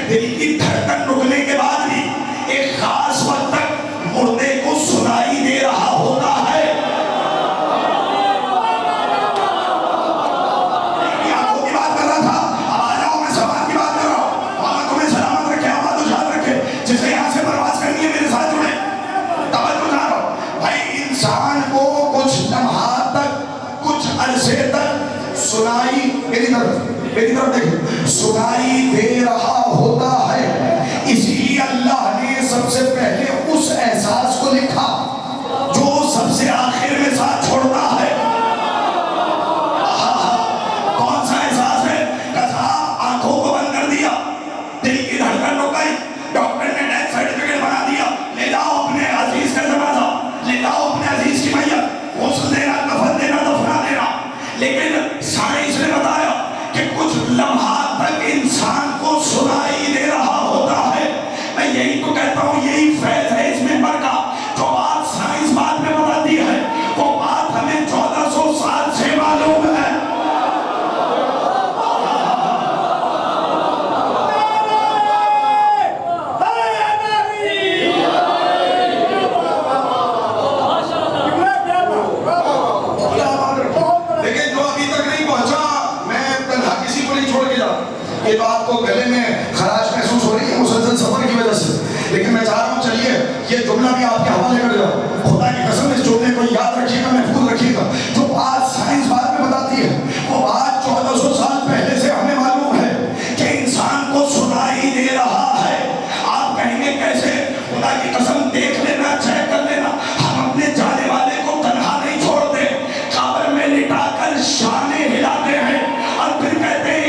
دل کی دھڑکن رکنے کے بعد بھی ایک خاص وقت تک مردے کو سنائی دے رہا ہوتا ہے. آنکھوں کی بات کر رہا تھا، اب آ جاؤ میں زبان کی بات کر رہا ہوں. مولا تمہیں سلامت رکھے، آباد و شاد رکھے. جسے یہاں سے پرواز کرنی ہے میرے ساتھ جڑے. توجہ جا رہا ہوں بھائی، انسان کو کچھ لمحات تک، کچھ عرصے تک سنائی، میری طرف دیکھیں، سنائی دے رہا ہوتا ہے. اسی لیے اللہ نے سب سے پہلے اس احساس کو لکھا جو سب سے آخر میں ساتھ چھوڑتا ہے. کون سا احساس ہے؟ کہا آنکھوں کو بند کر دیا، دل کی دھڑکن رک گئی، ڈاکٹر نے ڈیتھ سرٹیفکیٹ بنا دیا، لے جاؤ اپنے عزیز کا جنازہ، لے جاؤ اپنے عزیز کی میت، غسل دینا، کفن دینا، دفنا دینا. لیکن سائنس نے بتایا کہ کچھ لمحات تک انسان کو سنائی دے رہا ہوتا ہے. میں یہی تو کہتا ہوں، یہی فیض ہے اس منبر کا. جو بات سائنس بعد میں بتاتی ہے، وہ بات ہمیں 1400 سال سے معلوم ہے. یہ بات کو گلے میں خراش محسوس ہو رہی ہے مسلسل سفر کی وجہ سے، لیکن میں چاہ رہا ہوں چلیے یہ جملہ بھی آپ کے حوالے کر دیا. خدا کی قسم اس جملے کو یاد رکھیے گا، محفوظ رکھیے گا. جو بات سائنس بعد میں بتاتی ہے، وہ بات 1400 سال پہلے سے ہمیں معلوم ہے کہ انسان کو سنائی دے رہا ہے. آپ کہیں گے کیسے؟ خدا کی قسم دیکھ لینا، چیک کر لینا. ہم اپنے جانے والے کو تنہا نہیں چھوڑتے، قبر میں لٹا کر شانے ہلاتے ہیں اور پھر کہتے ہیں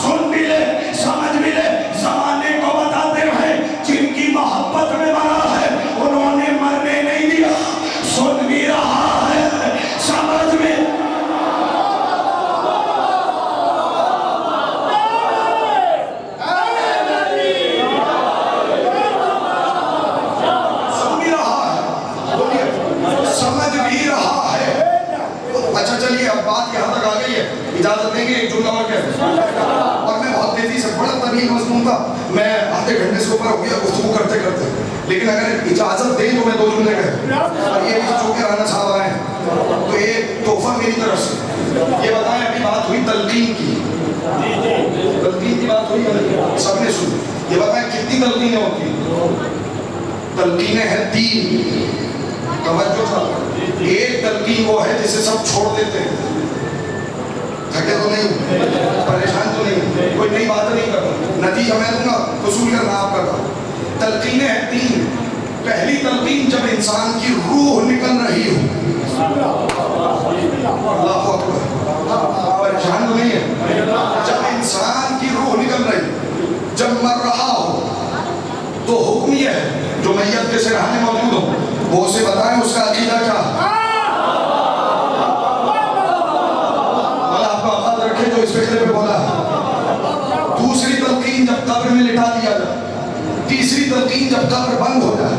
سن بھی لے، سمجھ بھی لے. زمانے کو بتاتے ہیں جن کی محبت میں بنا ہے انہوں نے مرنے نہیں دیا. سن بھی رہا ہے، سمجھ بھی. سن بھی رہا ہے، سمجھ بھی رہا ہے. اچھا چلیے اب بات یہاں تک آ گئی ہے، اجازت دیں گے ایک جملہ اور کہتے ہیں. اور میں بہت تیزی سے، بڑا طویل مضمون تھا، میں آدھے گھنٹے سے اوپر ہو گیا گفتگو کرتے کرتے، لیکن اگر اجازت دیں تو میں 2 جملے کہتے ہیں. اور یہ بھی چونکہ رانا صاحب آئے ہیں تو ایک تحفہ میری طرف سے. یہ بتائیں، ابھی بات ہوئی تلقین کی، تلقین کی بات ہوئی، سب نے سنی. یہ بتائیں کتنی تلقینیں ہوتی ہیں؟ تلقینیں ہیں 3. توجہ تھا. ایک تلقین وہ ہے جسے سب چھوڑ دیتے ہیں، تھکے تو نہیں، پریشان تو نہیں، کوئی نئی بات نہیں کرتا، نتیجہ میں دوں گا، وصول کرنا آپ کرتا. تلقینیں ہیں 3. پہلی تلقین جب انسان کی روح نکل رہی ہو، اللہ اکبر، پریشان تو نہیں ہے، جب انسان کی روح نکل رہی، جب مر رہا ہو، تو حکم یہ ہے جو میت کے سرحانے موجود ہو وہ اسے بتائیں اس کا عقیدہ کیا. اللہ آپ کو آباد رکھے جو اس فکرے پہ بولا. دوسری تلقین جب قبر میں لٹا دیا جائے، تیسری تلقین جب قبر بند ہو جائے.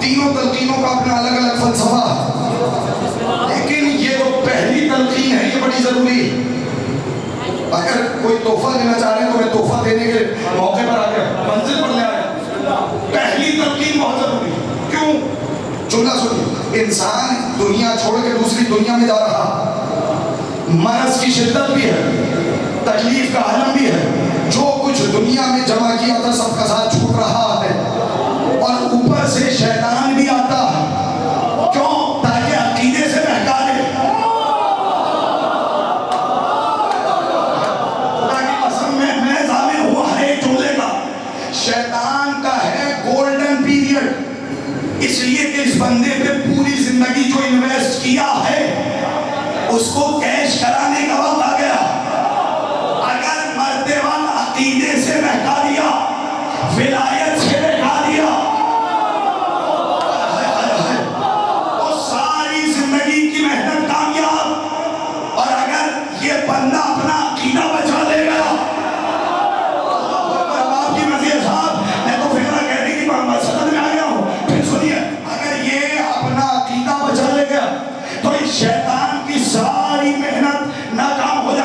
تینوں تلقینوں کا اپنا الگ الگ فلسفہ ہے، لیکن یہ جو پہلی تلقین ہے یہ بڑی ضروری ہے. اگر کوئی تحفہ دینا چاہ رہے ہیں تو میں تحفہ دینے کے موقع پر آ گیا، منزل پر لے آیا. پہلی تلقین بہت ضروری ہے. کیوں؟ جملہ سنیے. انسان دنیا چھوڑ کے دوسری دنیا میں جا رہا، مرض کی شدت بھی ہے، تکلیف کا عالم بھی ہے، جو کچھ دنیا میں جمع کیا تھا سب کا ساتھ چھوٹ رہا ہے، اور اوپر سے شیطان بھی آتا ہے. کیوں؟ تاکہ عقیدے سے بہکا دے. میں ضامن ہوا ہے ایک جملے کا، شیطان کا ہے گولڈن پیریڈ، اس لیے کہ اس بندے پہ پوری زندگی جو انویسٹ کیا ہے اس کو کیش کرانے کا وقت آ گیا. اگر مرتے وقت عقیدے سے بہکا دیا، ولایت سے بہکا دیا، تو ساری زندگی کی محنت کامیاب. اور اگر یہ بندہ اپنا عقیدہ بچا لے گا، آپ کی مرضی ہے صاحب، میں تو فکرہ کہنے کی سند میں آ گیا ہوں. پھر سنیے، اگر یہ اپنا عقیدہ بچا لے گا تو اس شیطان کی ساری محنت ناکام ہو جائے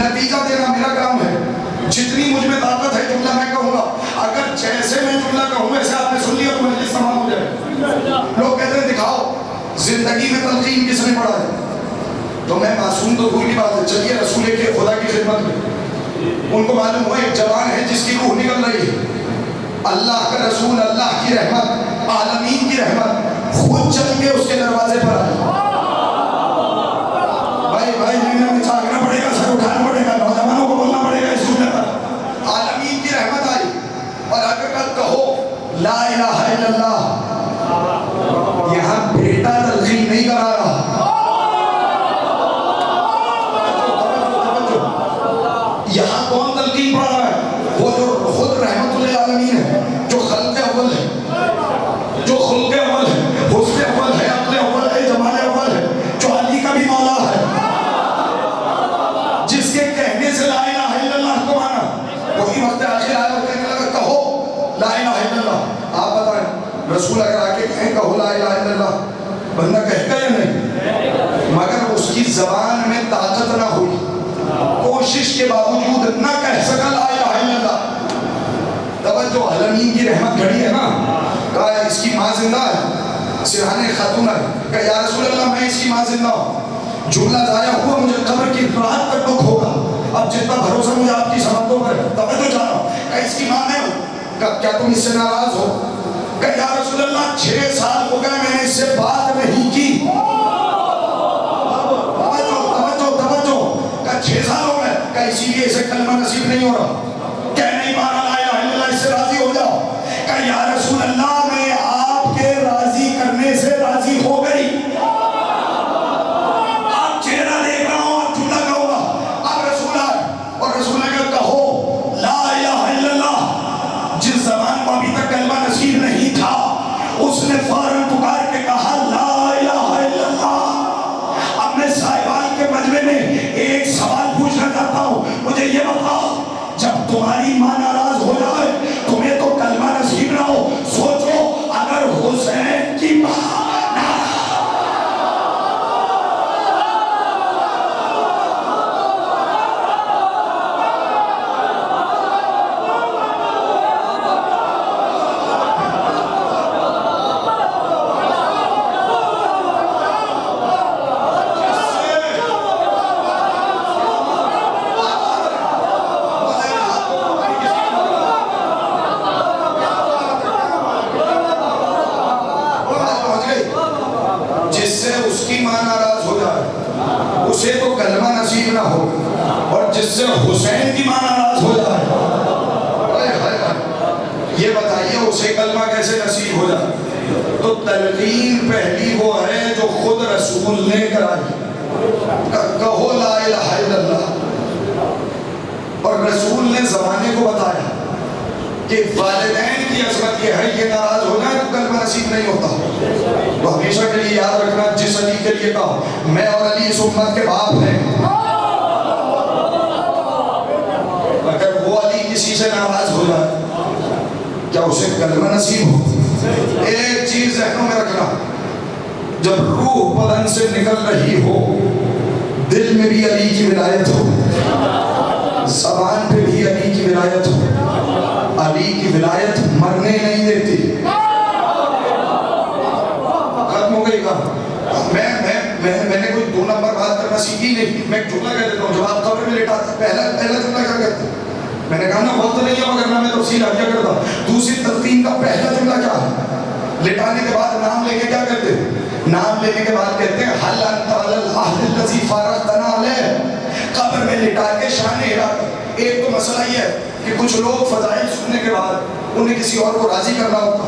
نتیجہ دینا میرا کام ہے. جتنی مجھ میں طاقت ہے جملہ میں کہوں گا. اگر جیسے میں جملہ کہوں ویسے آپ نے سن لیا تو مجلس تمام ہو جائے. لوگ کہتے ہیں دکھاؤ زندگی میں تلقین کس نے پڑھا ہے. تو میں معصوم تو دور کی بات ہے, چلیے رسول کے خدا کی خدمت میں ان کو معلوم ہوا ایک جوان ہے جس کی روح نکل رہی ہے. اللہ کا رسول, اللہ کی رحمت, عالمین کی رحمت خود چل کے اس کے دروازے پر آئی. بھائی میں جاگنا پڑے گا, سر اٹھانا پڑے گا, نوجوانوں کو بولنا پڑے گا اس جملے پر. عالمین کی رحمت آئی اور حقیقت کہو لا الہ الا اللہ. یہاں بیٹا تلقین نہیں کرا رہا, یہاں کون تلقین پڑھ رہا ہے؟ وہ جو خود رحمت للعالمین ہے, جو خلق اول ہے, جو خلق اول ہے, حسن اول ہے, عقل اول ہے, جمال اول ہے, جو علی کا بھی مولا ہے, جس کے کہنے سے لا الہ الا اللہ کو مانا. وہی وقت آخر آیا اور کہنے لگا کہو لا الہ الا اللہ. آپ بتائیں رسول اگر آ کے کہیں کہو لا الہ الا اللہ, بندہ کہتا یا نہیں؟ مگر اس کی زبان میں طاقت نہ ہوئی, کوشش کے باوجود نہ کہہ سکا لا الہ الا اللہ. توجہ, عالمین کی رحمت گھڑی ہے نا. کہا اس کی ماں زندہ ہے, سرحان خاتون ہے. کہا یا رسول اللہ میں اس کی ماں زندہ ہوں, جملہ ضائع ہوا, مجھے قبر کی رات تک دکھ ہوگا. اب جتنا بھروسہ مجھے آپ کی سمتوں پر ہے توجہ جا رہا ہوں. کہا اس کی ماں میں ہوں. کہا کیا تم اس سے ناراض ہو؟ کہا یا رسول اللہ 6 سال ہو گئے میں نے اس سے بات نہیں کی. توجہ, کہا 6 سال ہو گئے. کہا اسی لیے اسے کلمہ نصیب نہیں ہو رہا, کہہ نہیں پا رہا لا الہ الا اللہ, اس سے راضی ہو جاؤ. کہا یا رسول اللہ میں آپ کے راضی کرنے سے راضی ہو گئی. آپ چہرہ دیکھ رہا ہوں, آپ جملہ کہوں گا. اب رسول آئے اور رسول نے کہو لا الہ الا اللہ. جس زبان کو ابھی تک کلمہ نصیب نہیں تھا اس نے فوراً پکار کے کہا لا الہ الا اللہ. اب میں صاحبان کے مجمع میں ایک سوال پوچھنا چاہتا ہوں, مجھے یہ بتاؤ جب تمہاری ماں ناراض ہو جائے تمہیں تو کلمہ نصیب نہ ہو, سوچو اگر حسین کی ماں اسے تو کلمہ نصیب نہ ہو, اور جس سے حسین کی ماں ناراض ہو جائے یہ بتائیے اسے کلمہ کیسے نصیب ہو جائے؟ تو تلقین پہلی وہ ہے جو خود رسول نے کرائی. کہو لا الہ الا اللہ, اور رسول نے زمانے کو بتایا کہ والدین کی عظمت یہ ہے, یہ ناراض ہو جائے تو کلمہ نصیب نہیں ہوتا. تو ہمیشہ کے لیے یاد رکھنا, جس علی کے لیے کہا میں اور علی اس امت کے باپ ہیں, اگر وہ علی کسی سے ناراض ہو جائے کیا اسے کلمہ نصیب ہو؟ ایک چیز ذہنوں میں رکھنا, جب روح بدن سے نکل رہی ہو دل میں بھی علی کی ولایت ہو, زبان پہ بھی علی کی ولایت ہو. علی کی ولایت مرنے نہیں دیتی. ختم ہو گئی کام. میں نے کوئی 2 نمبر بات کرنا سیکھی نہیں. میں ایک جملہ کہہ دیتا ہوں, جب آپ قبر میں لیٹاتے پہلا جملہ کیا کہتے ہیں؟ میں نے کہا نا وقت نہیں ہے مگر میں تفصیل آگیا کرتا. دوسری تلقین کا پہلا جملہ کیا ہے؟ لٹانے کے بعد نام لے کے کیا کہتے ہیں؟ نام لینے کے بعد کہتے ہیں حل انت علی العہد الذی فارقتنا علیہ. قبر میں لٹا کے شان ہلا. ایک تو مسئلہ یہ ہے کہ کچھ لوگ فضائل سننے کے بعد انہیں کسی اور کو راضی کرنا ہوتا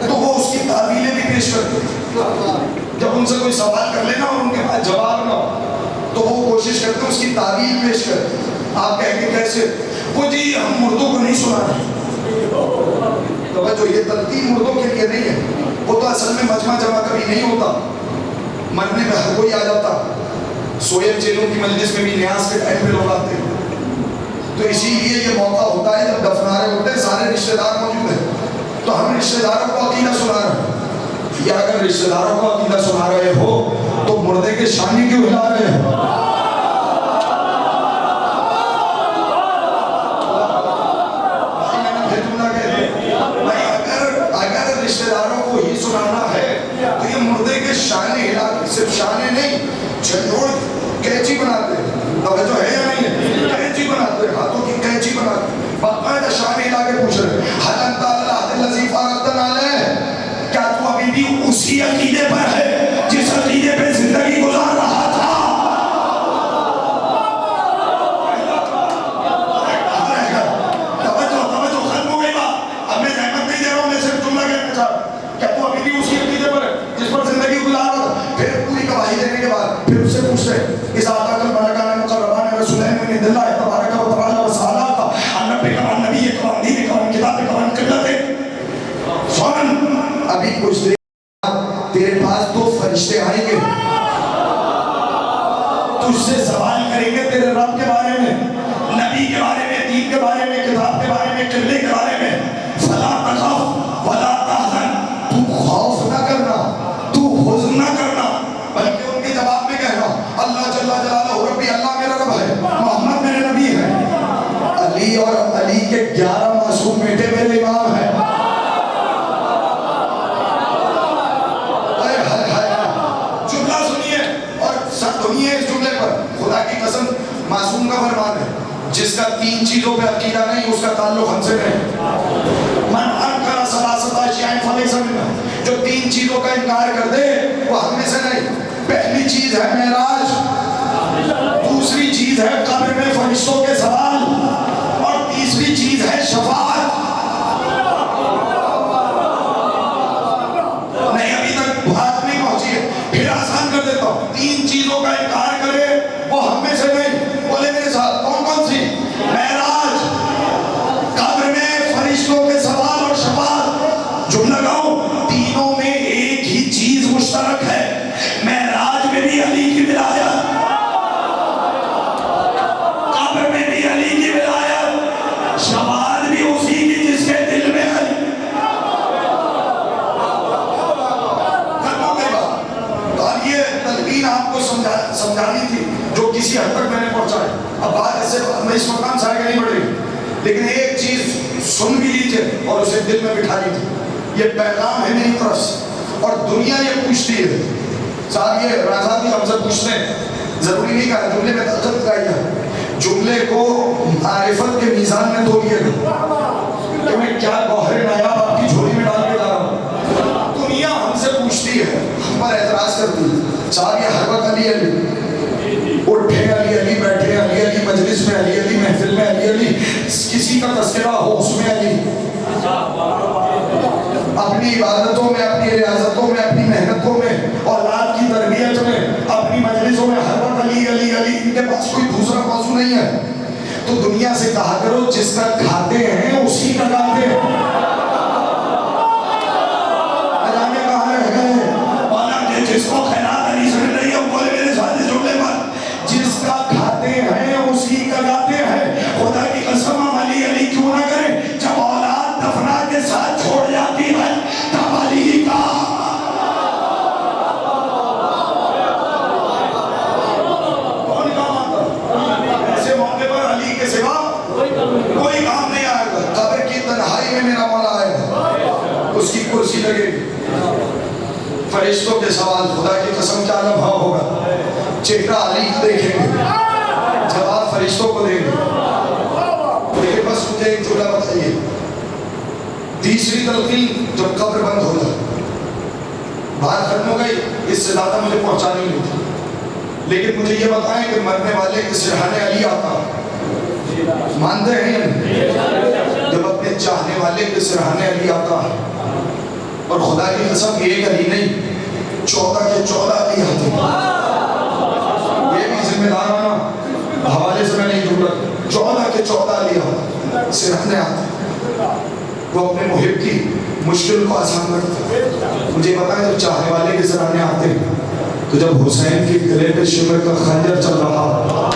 تو وہ اس کی تعویلیں بھی پیش کرتے ہیں. جب ان سے کوئی سوال کر لینا اور ان کے پاس جواب نہ ہو تو وہ کوشش کرتے ہیں اس کی تعویل پیش کرتے ہیں. آپ کہیں گے کیسے؟ وہ جی ہم مردوں کو نہیں سنا رہے. توجہ, یہ تلقین مردوں کے لیے نہیں ہے. وہ تو اصل میں مجمع جمع کبھی نہیں ہوتا, مرنے میں ہر کوئی آ جاتا. سویب چیلوں کی مجلس میں بھی نیاز کے ٹائم پہ لوگ آتے ہیں. تو اسی لیے یہ موقع ہوتا ہے جب دفنارے ہوتے ہیں, سارے رشتہ دار موجود ہیں, تو ہم رشتہ داروں کو عقیدہ سنا رہے ہیں. یا اگر رشتہ داروں کو عقیدہ سنا رہے ہو تو مردے کے شانی کیوں ہلا رہے ہیں؟ نہیں جھنجھوڑ کینچی بناتے توجہ ہے یا نہیں ہے کینچی بناتے ہاتھوں کی کینچی بناتے باقاعدہ شامی علاقے پوچھ رہے حل انت اللہ الذی فارقتنا علیہ کیا تو ابھی بھی اسی عقیدے پر ہے جس عقیدے پہ زندگی گزار رہا تھا اس آقا کل ملکان مقربان رسولین من عند اللہ تبارک و تعالی و سعادات النبی کا نبی کا دین کا کتاب کا قبلت سن ابھی کچھ دیر تیرے پاس دو فرشتے آئیں گے تجھ سے سوال کریں گے تیرے رب کے بارے میں نبی کے بارے میں دین کے بارے میں کتاب کے بارے میں قبلے کے بارے میں فلا تخف ولا تحزن تو خوف نہ کرنا تو حزن نہ کرنا بلکہ ان کے جواب میں کہنا اللہ جل جلالہ ربی اللہ میرا رب ہے محمد میرے نبی ہے علی اور علی کے 11 معصوم بیٹے میرے امام ہیں جملہ سنیے اور سنیے اس جملے پر خدا کی قسم معصوم کا فرمان ہے جس کا 3 چیزوں پہ عقیدہ نہیں اس کا تعلق ہم سے نہیں من انکر ثلاثۃ اشیاء فلیس منا جو 3 چیزوں کا انکار کر دے وہ ہم میں سے نہیں پہلی چیز ہے معراج دوسری چیز ہے قبر میں فرشتوں کے سوال اور تیسری چیز ہے شفاعت نہیں ابھی تک بات نہیں پہنچی ہے پھر آسان کر دیتا ہوں 3 چیزوں کا انکار کرے وہ ہم میں سے نہیں بولے میرے ساتھ کون کون سی معراج قبر میں فرشتوں کے سوال اور شفاعت جملہ گاؤں تینوں میں ایک ہی چیز مشترک ہے معراج میں بھی علی کی ولایت قبر میں بھی علی کی ولایت شفاعت بھی اسی کی جس کے دل میں علی تو اب یہ تلقین آپ کو سمجھانی تھی جو کسی حد تک میں نے پہنچائی اب بات ایسے میں اس مقام سے آگے نہیں بڑھ رہی لیکن ایک چیز سن بھی لیجئے اور اسے دل میں بٹھا لیجئے یہ پیغام ہے میری طرف سے اور دنیا یہ پوچھتی ہے صاحب یہ راجہ بھی ہم سے پوچھتے ہیں ضروری نہیں کہا جملے میں ترجمہ کرائی ہے جملے کو معرفت کے میزان میں تولیے گا کہ میں کیا گوہر نایاب آپ کی جھولی میں ڈال کے جا رہا ہوں دنیا ہم سے پوچھتی ہے ہم پر اعتراض کرتی ہے صاحب یہ ہر وقت علی علی اٹھے علی علی بیٹھے علی علی مجلس میں علی علی محفل میں علی علی کسی کا تذکرہ ہو اس میں علی اپنی عبادتوں میں اپنی ریاضتوں میں اپنی محنتوں میں اولاد کی تربیت میں اپنی مجلسوں میں ہر وقت علی علی علی ان کے پاس کوئی دوسرا موضوع نہیں ہے تو دنیا سے کہا کرو جس کا کھاتے ہیں اسی کا گاتے ہیں اجانے کہاں رہ گئے مولانا جس کو خیرات علی سمجھ رہی ہے وہ بولے میرے ساتھ جملے پر جس کا کھاتے ہیں اسی کا گاتے ہیں خدا کی قسم ہم علی علی کیوں نہ کریں جب اولاد دفنا کے ساتھ چھوڑ جاتی ہے تب علی کا کون کام آتا ایسے موقع پر علی کے سوا کوئی کام نہیں آئے گا قبر کی تنہائی میں میرا مولا آئے گا اس کی کرسی لگے گی فرشتوں کے سوال خدا کی قسم کیا لمحہ ہوگا چہرہ علی کو دیکھیں گے جواب فرشتوں کو دیں گے لیکن بس مجھے ایک جملہ بتائیے تیسری تلقین جب قبر بند ہو جائے بات ختم ہو گئی اس سے زیادہ مجھے پہنچانی نہیں تھی لیکن مجھے یہ بتائیں کہ مرنے والے کے سرحانے علی آتا مانتے ہیں جب اپنے چاہنے والے کے سرحانے علی آتا اور خدا کی قسم ایک علی نہیں 14 کے 14 علی آتے یہ بھی ذمہ دارانہ حوالے سے میں نہیں جڑ رہا 14 کے 14 علی آتے سرحانے آتے وہ اپنے محب کی مشکل کو آسان کرتے مجھے بتائیں جب چاہنے والے کے سرانے آتے تو جب حسین کے گلے پہ شمر کا خنجر چل رہا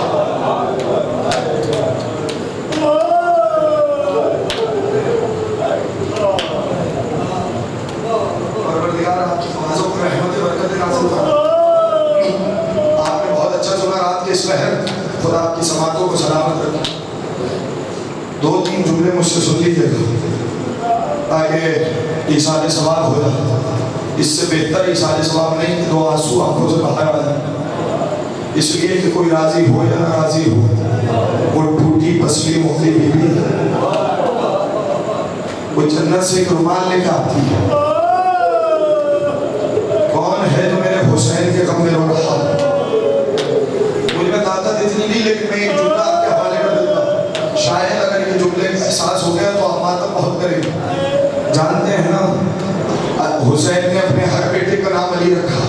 پروردگار آپ کی نمازوں پر رحمت برکت نازل فرمائے آپ نے بہت اچھا سنا رات کے اس پہر خدا آپ کی سماعتوں کو سلامت رکھے 2-3 جملے مجھ سے سن لیجیے گا تاکہ ایصال ثواب ہو جائے اس سے بہتر ایصال ثواب نہیں کہ 2 آنسو آنکھوں سے بہایا جائے اس لیے کہ کوئی راضی ہو یا نہ راضی ہو، وہ ٹوٹی پسلی موتی بیوی وہ جنت سے ایک رومال لے کے آتی ہے۔ کون ہے جو میرے حسین کے غم میں رو رہا؟ مجھ میں طاقت اتنی نہیں، لیکن میں ایک جملہ آپ کے حوالے کر دیتا ہوں، شاید اگر یہ جملے کا احساس ہو گیا تو آپ ماتم بہت کریں گے۔ جانتے ہیں نا حسین نے اپنے ہر بیٹے کا نام علی رکھا،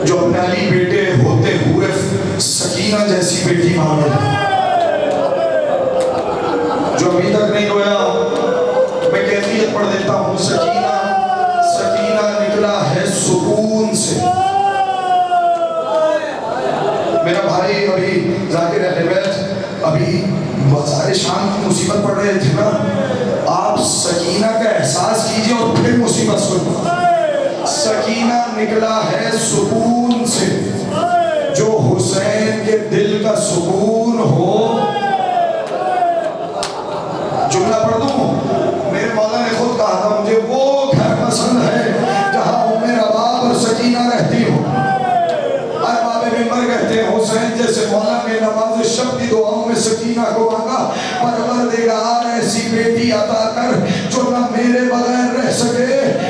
جو اپنے علی بیٹے ہوتے ہوئے سکینہ جیسی بیٹی مانگے، جو ابھی تک نہیں رویا۔ میں کیفیت پڑھ دیتا ہوں، سکینہ سکینہ نکلا ہے سکون سے۔ میرا بھائی ابھی ذاکر اہل بیت ابھی بازار شام کی مصیبت پڑھ رہے تھے نا، آپ سکینہ کا احساس کیجئے اور پھر مصیبت سنیں۔ سکینہ نکلا ہے سکون سے، جو حسین کے دل کا سکون ہو۔ جملہ پڑھ دوں، میرے مولا نے خود کہا تھا مجھے وہ گھر پسند ہے جہاں ام رباب اور سکینہ رہتی ہو۔ ارباب ممبر کہتے ہیں حسین جیسے مولا نے نماز شب کی دعاؤں میں سکینہ کو مانگا، پروردگار ایسی بیٹی عطا کر جو نہ میرے بغیر رہ سکے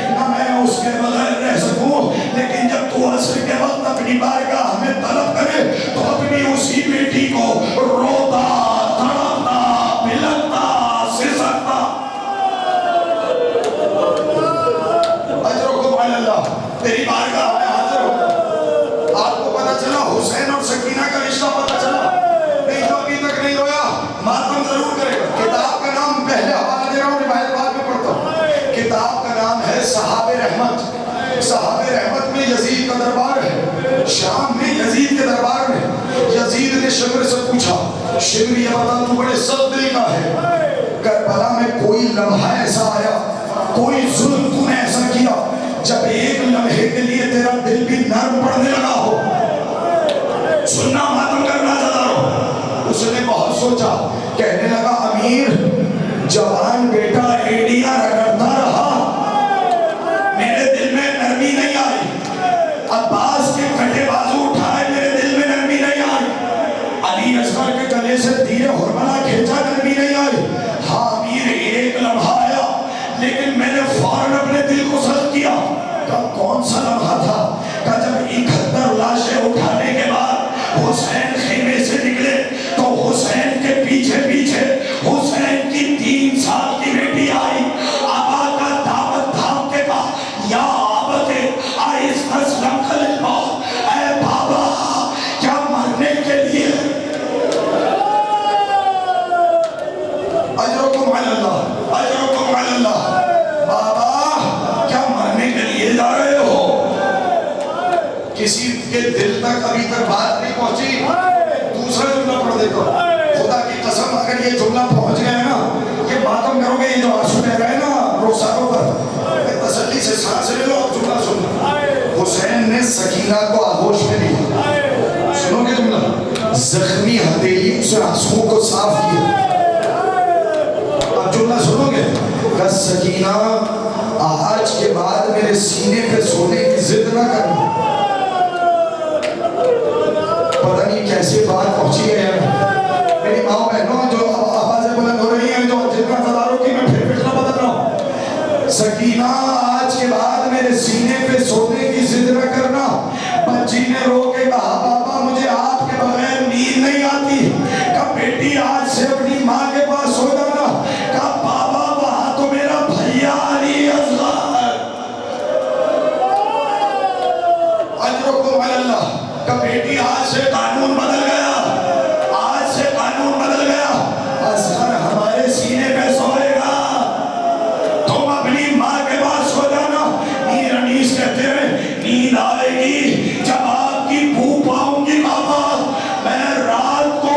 نہ میں اس کے بغیر رہ سکوں، لیکن جب تو عصر کے وقت اپنی بارگاہ میں طلب کرے تو اپنی اسی بیٹی کو روتا تڑپتا بلکتا سسکتا۔ اجرکم علی اللہ، تیری بارگاہ میں حاضر ہو۔ آپ کو پتہ چلا حسین اور سکینہ کا رشتہ پتہ چلا؟ نہیں جو ابھی تک نہیں رویا ماتم ضرور کرے گا۔ کتاب کا نام پہلے حوالہ دے رہا ہوں، روایت بعد میں پڑھتا ہوں۔ کتاب کا نام ہے صحاب رحمت۔ صحاب رحمت میں یزید کا دربار ہے، شام میں یزید کے دربار میں۔ یزید نے شمر سے پوچھا، شمر یہ بتا تو بڑے سخت دل کا ہے، کربلا میں کوئی لمحہ ایسا آیا، کوئی ظلم تو نے ایسا کیا جب ایک لمحے کے لیے تیرا دل بھی نرم پڑنے لگا ہو؟ سننا ماتم کرنا زیادہ ہو۔ اس نے بہت سوچا، کہنے لگا امیر جوان بیٹا ایڈیاں رگڑتا رہا، میرے دل میں نرمی نہیں آئی۔ عباس کے کھٹے بازو اٹھائے، میرے دل میں نرمی نہیں آئی۔ علی اصغر کے گلے سے تیر حرملہ کھینچا، نرمی نہیں آئی۔ ہاں امیر ایک لمحہ آیا، لیکن میں نے فوراً اپنے دل کو سخت کیا۔ کون سا لمحہ تھا؟ کہ جب 71 لاشیں اٹھانے کے بعد حسین خیمے سے نکلے تو حسین کے پیچھے پیچھے حسین کی 3 سال کی بیٹی آئی، آبا کا دعوت تھام کے کہا یا آبتے آئس اسلم خلق، اے بابا کیا مرنے کے لیے؟ اجرکم علی اللہ، اجرکم علی اللہ، بابا کیا مرنے کے لیے جا رہے ہو؟ کسی کے دل تک ابھی تک بات نہیں پہنچی؟ دوسرا جملہ پڑھ دیتا ہوں، خدا کی قسم اگر یہ جملہ پہنچ گیا ہے نا، یہ ماتم کرو گے، یہ جو آنسو بہ رہے ہیں نا رخساروں پر، تسلی سے سانس لے لو، اب جملہ سنو۔ حسین نے سکینہ کو آغوش میں لیا، سنو گے جملہ، زخمی ہتھیلی سے آنسوؤں کو صاف کیا۔ اب جملہ سنو گے، کہ سکینہ آج کے بعد میرے سینے پہ سونے کی ضد نہ کرنا۔ پتہ نہیں کیسے بات پہنچی ہے میری ماں بہنوں جو آوازیں بلند ہو رہی ہیں، جو جتنا زداروں کی میں پھر پھر بدل رہا ہوں۔ سکینہ آج کے بعد میرے سینے پہ سونے کی ضد نہ کرنا۔ بچی نے رو کے کہا بابا مجھے آپ کے بغیر نیند نہیں آتی۔ کہا بیٹی آج سے اپنی ماں کے پاس سو جانا۔ کہا بابا وہاں تو میرا بھیا علی اصغر۔ اجرکم علی اللہ، کہ بیٹی آج سے قانون بدل گیا، آج سے قانون بدل گیا، اصغر ہمارے سینے پہ سوئے گا، تم اپنی ماں کے پاس سو جانا۔ میر انیس کہتے ہیں نیند آئے گی جب آپ کی بو پاؤں گی بابا، میں رات کو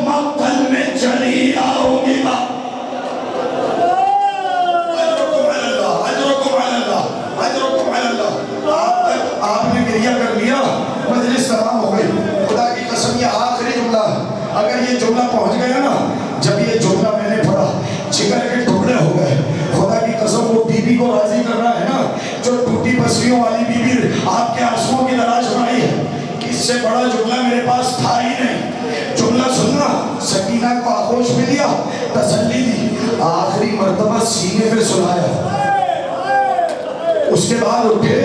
مقتل میں چلی آؤں گی بابا۔ اجرکم علی اللہ، اجرکم علی اللہ، اجرکم علی اللہ۔ آپ نے گریہ کر لیا، مجلس تمام ہو گئی۔ خدا کی قسم یہ آخری جملہ ہے، اگر یہ جملہ پہنچ گیا نا، جب یہ جملہ میں نے پڑھا جگر کے ٹکڑے ہو گئے۔ خدا کی قسم وہ بی بی کو راضی کرنا ہے نا، جو ٹوٹی پسلیوں والی بی بی آپ کے آنسوؤں کی تلاش بنائی ہے، اس سے بڑا جملہ میرے پاس تھا ہی نہیں. جملہ سننا. سکینہ کو آغوش میں لیا, تسلی دی, آخری مرتبہ سینے پہ سلایا. اس کے بعد اٹھے,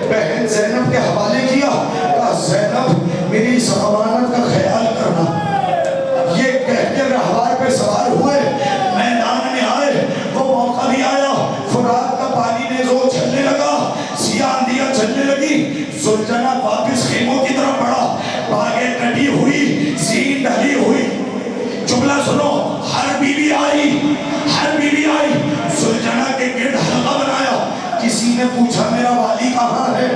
بہن زینب کے حوالے کیا, کہا زینب میری اس امانت کا خیال کرنا. یہ کہہ کے رہوار پہ سوار ہوئے, میدان میں آئے. وہ موقع بھی آیا, فرات کا پانی نیز وہ چلنے لگا, سیاہ اندھیاں چلنے لگی. سلجھنا واپس خیموں کی طرف بڑھا, باغیں کٹی ہوئی, زین ڈھلی ہوئی. جملہ سنو, ہر بیوی آئی, ہر بیوی آئی, سلجھنا کے گرد حلقہ بنایا. کسی نے پوچھا میرا والی کہاں ہے,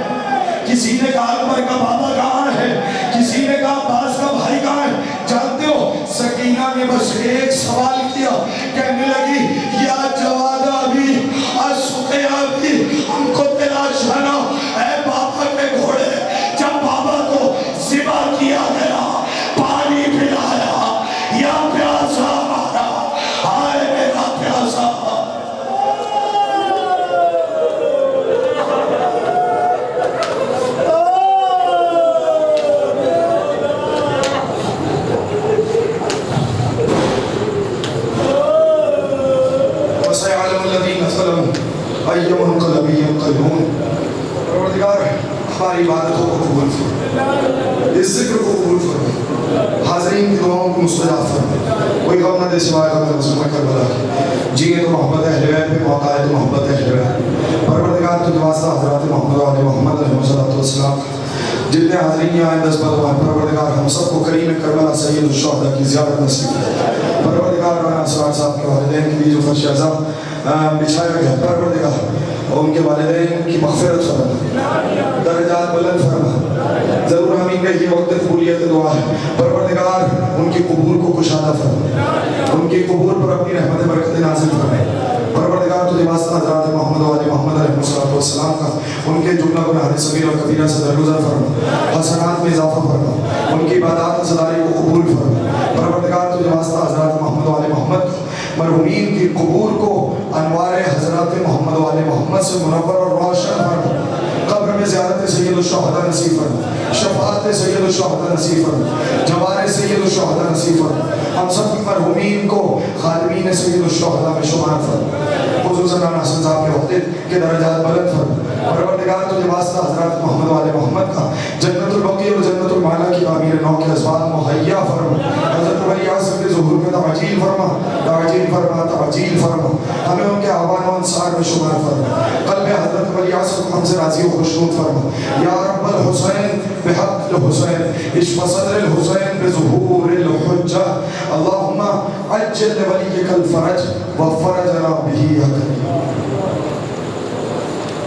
کسی نے کہا اکبر کا بابا کہاں ہے, کسی نے کہا عباس کا بھائی کہاں ہے. جانتے ہو سکینہ نے بس ایک سوال کیا, کہنے لگی یا جواد ابھی اشقے ابھی ہم کو تلاش کرنا. اے بابا کے گھوڑے, جب بابا کو ذبح کیا گیا, پانی پلایا, یا پیاسا مارا, آئے میرا پیاسا. ایّم انقلب ینقلبون. پروردگار ہماری عبادتوں کو قبول فرما, اس ذکر کو قبول فرما, حاضرین کی دعاؤں کو مستجاب فرما. کوئی غم نہ دے سوائے غم رسول کربلا کی. جیے تو محبت اہل بیت پہ, موقع ہے تو محبت اہل بیت. پروردگار تجھے واسطہ حضرات محمد و آل محمد علیہ السلام جتنے حاضرین یہاں ہیں 10 بار, پروردگار ہم سب کو کریم کربلا سید الشہداء کی زیارت نصیب کرے. پروردگار رانا اسرار صاحب کے والدین کے لیے جو فرش عذاب بچھایا گیا, پروردگار ان کے والدین کی مغفرت فرما, درجات بلند فرما. ضرور ہم ان کا یہ وقت قبولیت دعا ہے, پروردگار ان کی قبور کو کشادہ فرما, ان کی قبور پر اپنی رحمت برکت نازل فرما. پروردگار تجھے واسطہ حضرات محمد و آل محمد علیہ السلام کا ان کے جملہ گناہ صغیر اور کبیرہ سے درگزر فرما, حسنات میں اضافہ فرما, ان کی عبادات زداری کو قبول فرما. پروردگار تجھے واسطہ حضرات محمد و آل محمد مرحومین کی قبور کو انوار حضرات محمد و آل محمد سے منور اور روشن فرما. قبر میں زیارت سید الشہداء نصیب فرما, شفاعت سید الشہداء نصیب فرما, جوار سید الشہداء نصیب فرما. ہم سب کی مرحومین کو خادمین سید الشہداء میں شمار فرما, خصوصاً رانا حسن صاحب کے وقت کے درجات بلند فرما. پروردگار تجھے واسطہ حضرات محمد و آل محمد کا جنت البقیع اور جنت المعلا کی تعمیر نو کے اسباب مہیا فرما. حضرت ولی اعظم کے ظہور میں تعجیل فرما, تعجیل فرما, تعجیل فرما. ہمیں ان کے آبان و انصار میں شمار فرما. قلب حضرت ولی اعظم ہم سے راضی و خوشنود فرما. یا رب الحسین بحق الحسین اشف صدر الحسین بظہور الحجہ. اللہم عجل لولیک الفرج وفرجنا به یا کریم.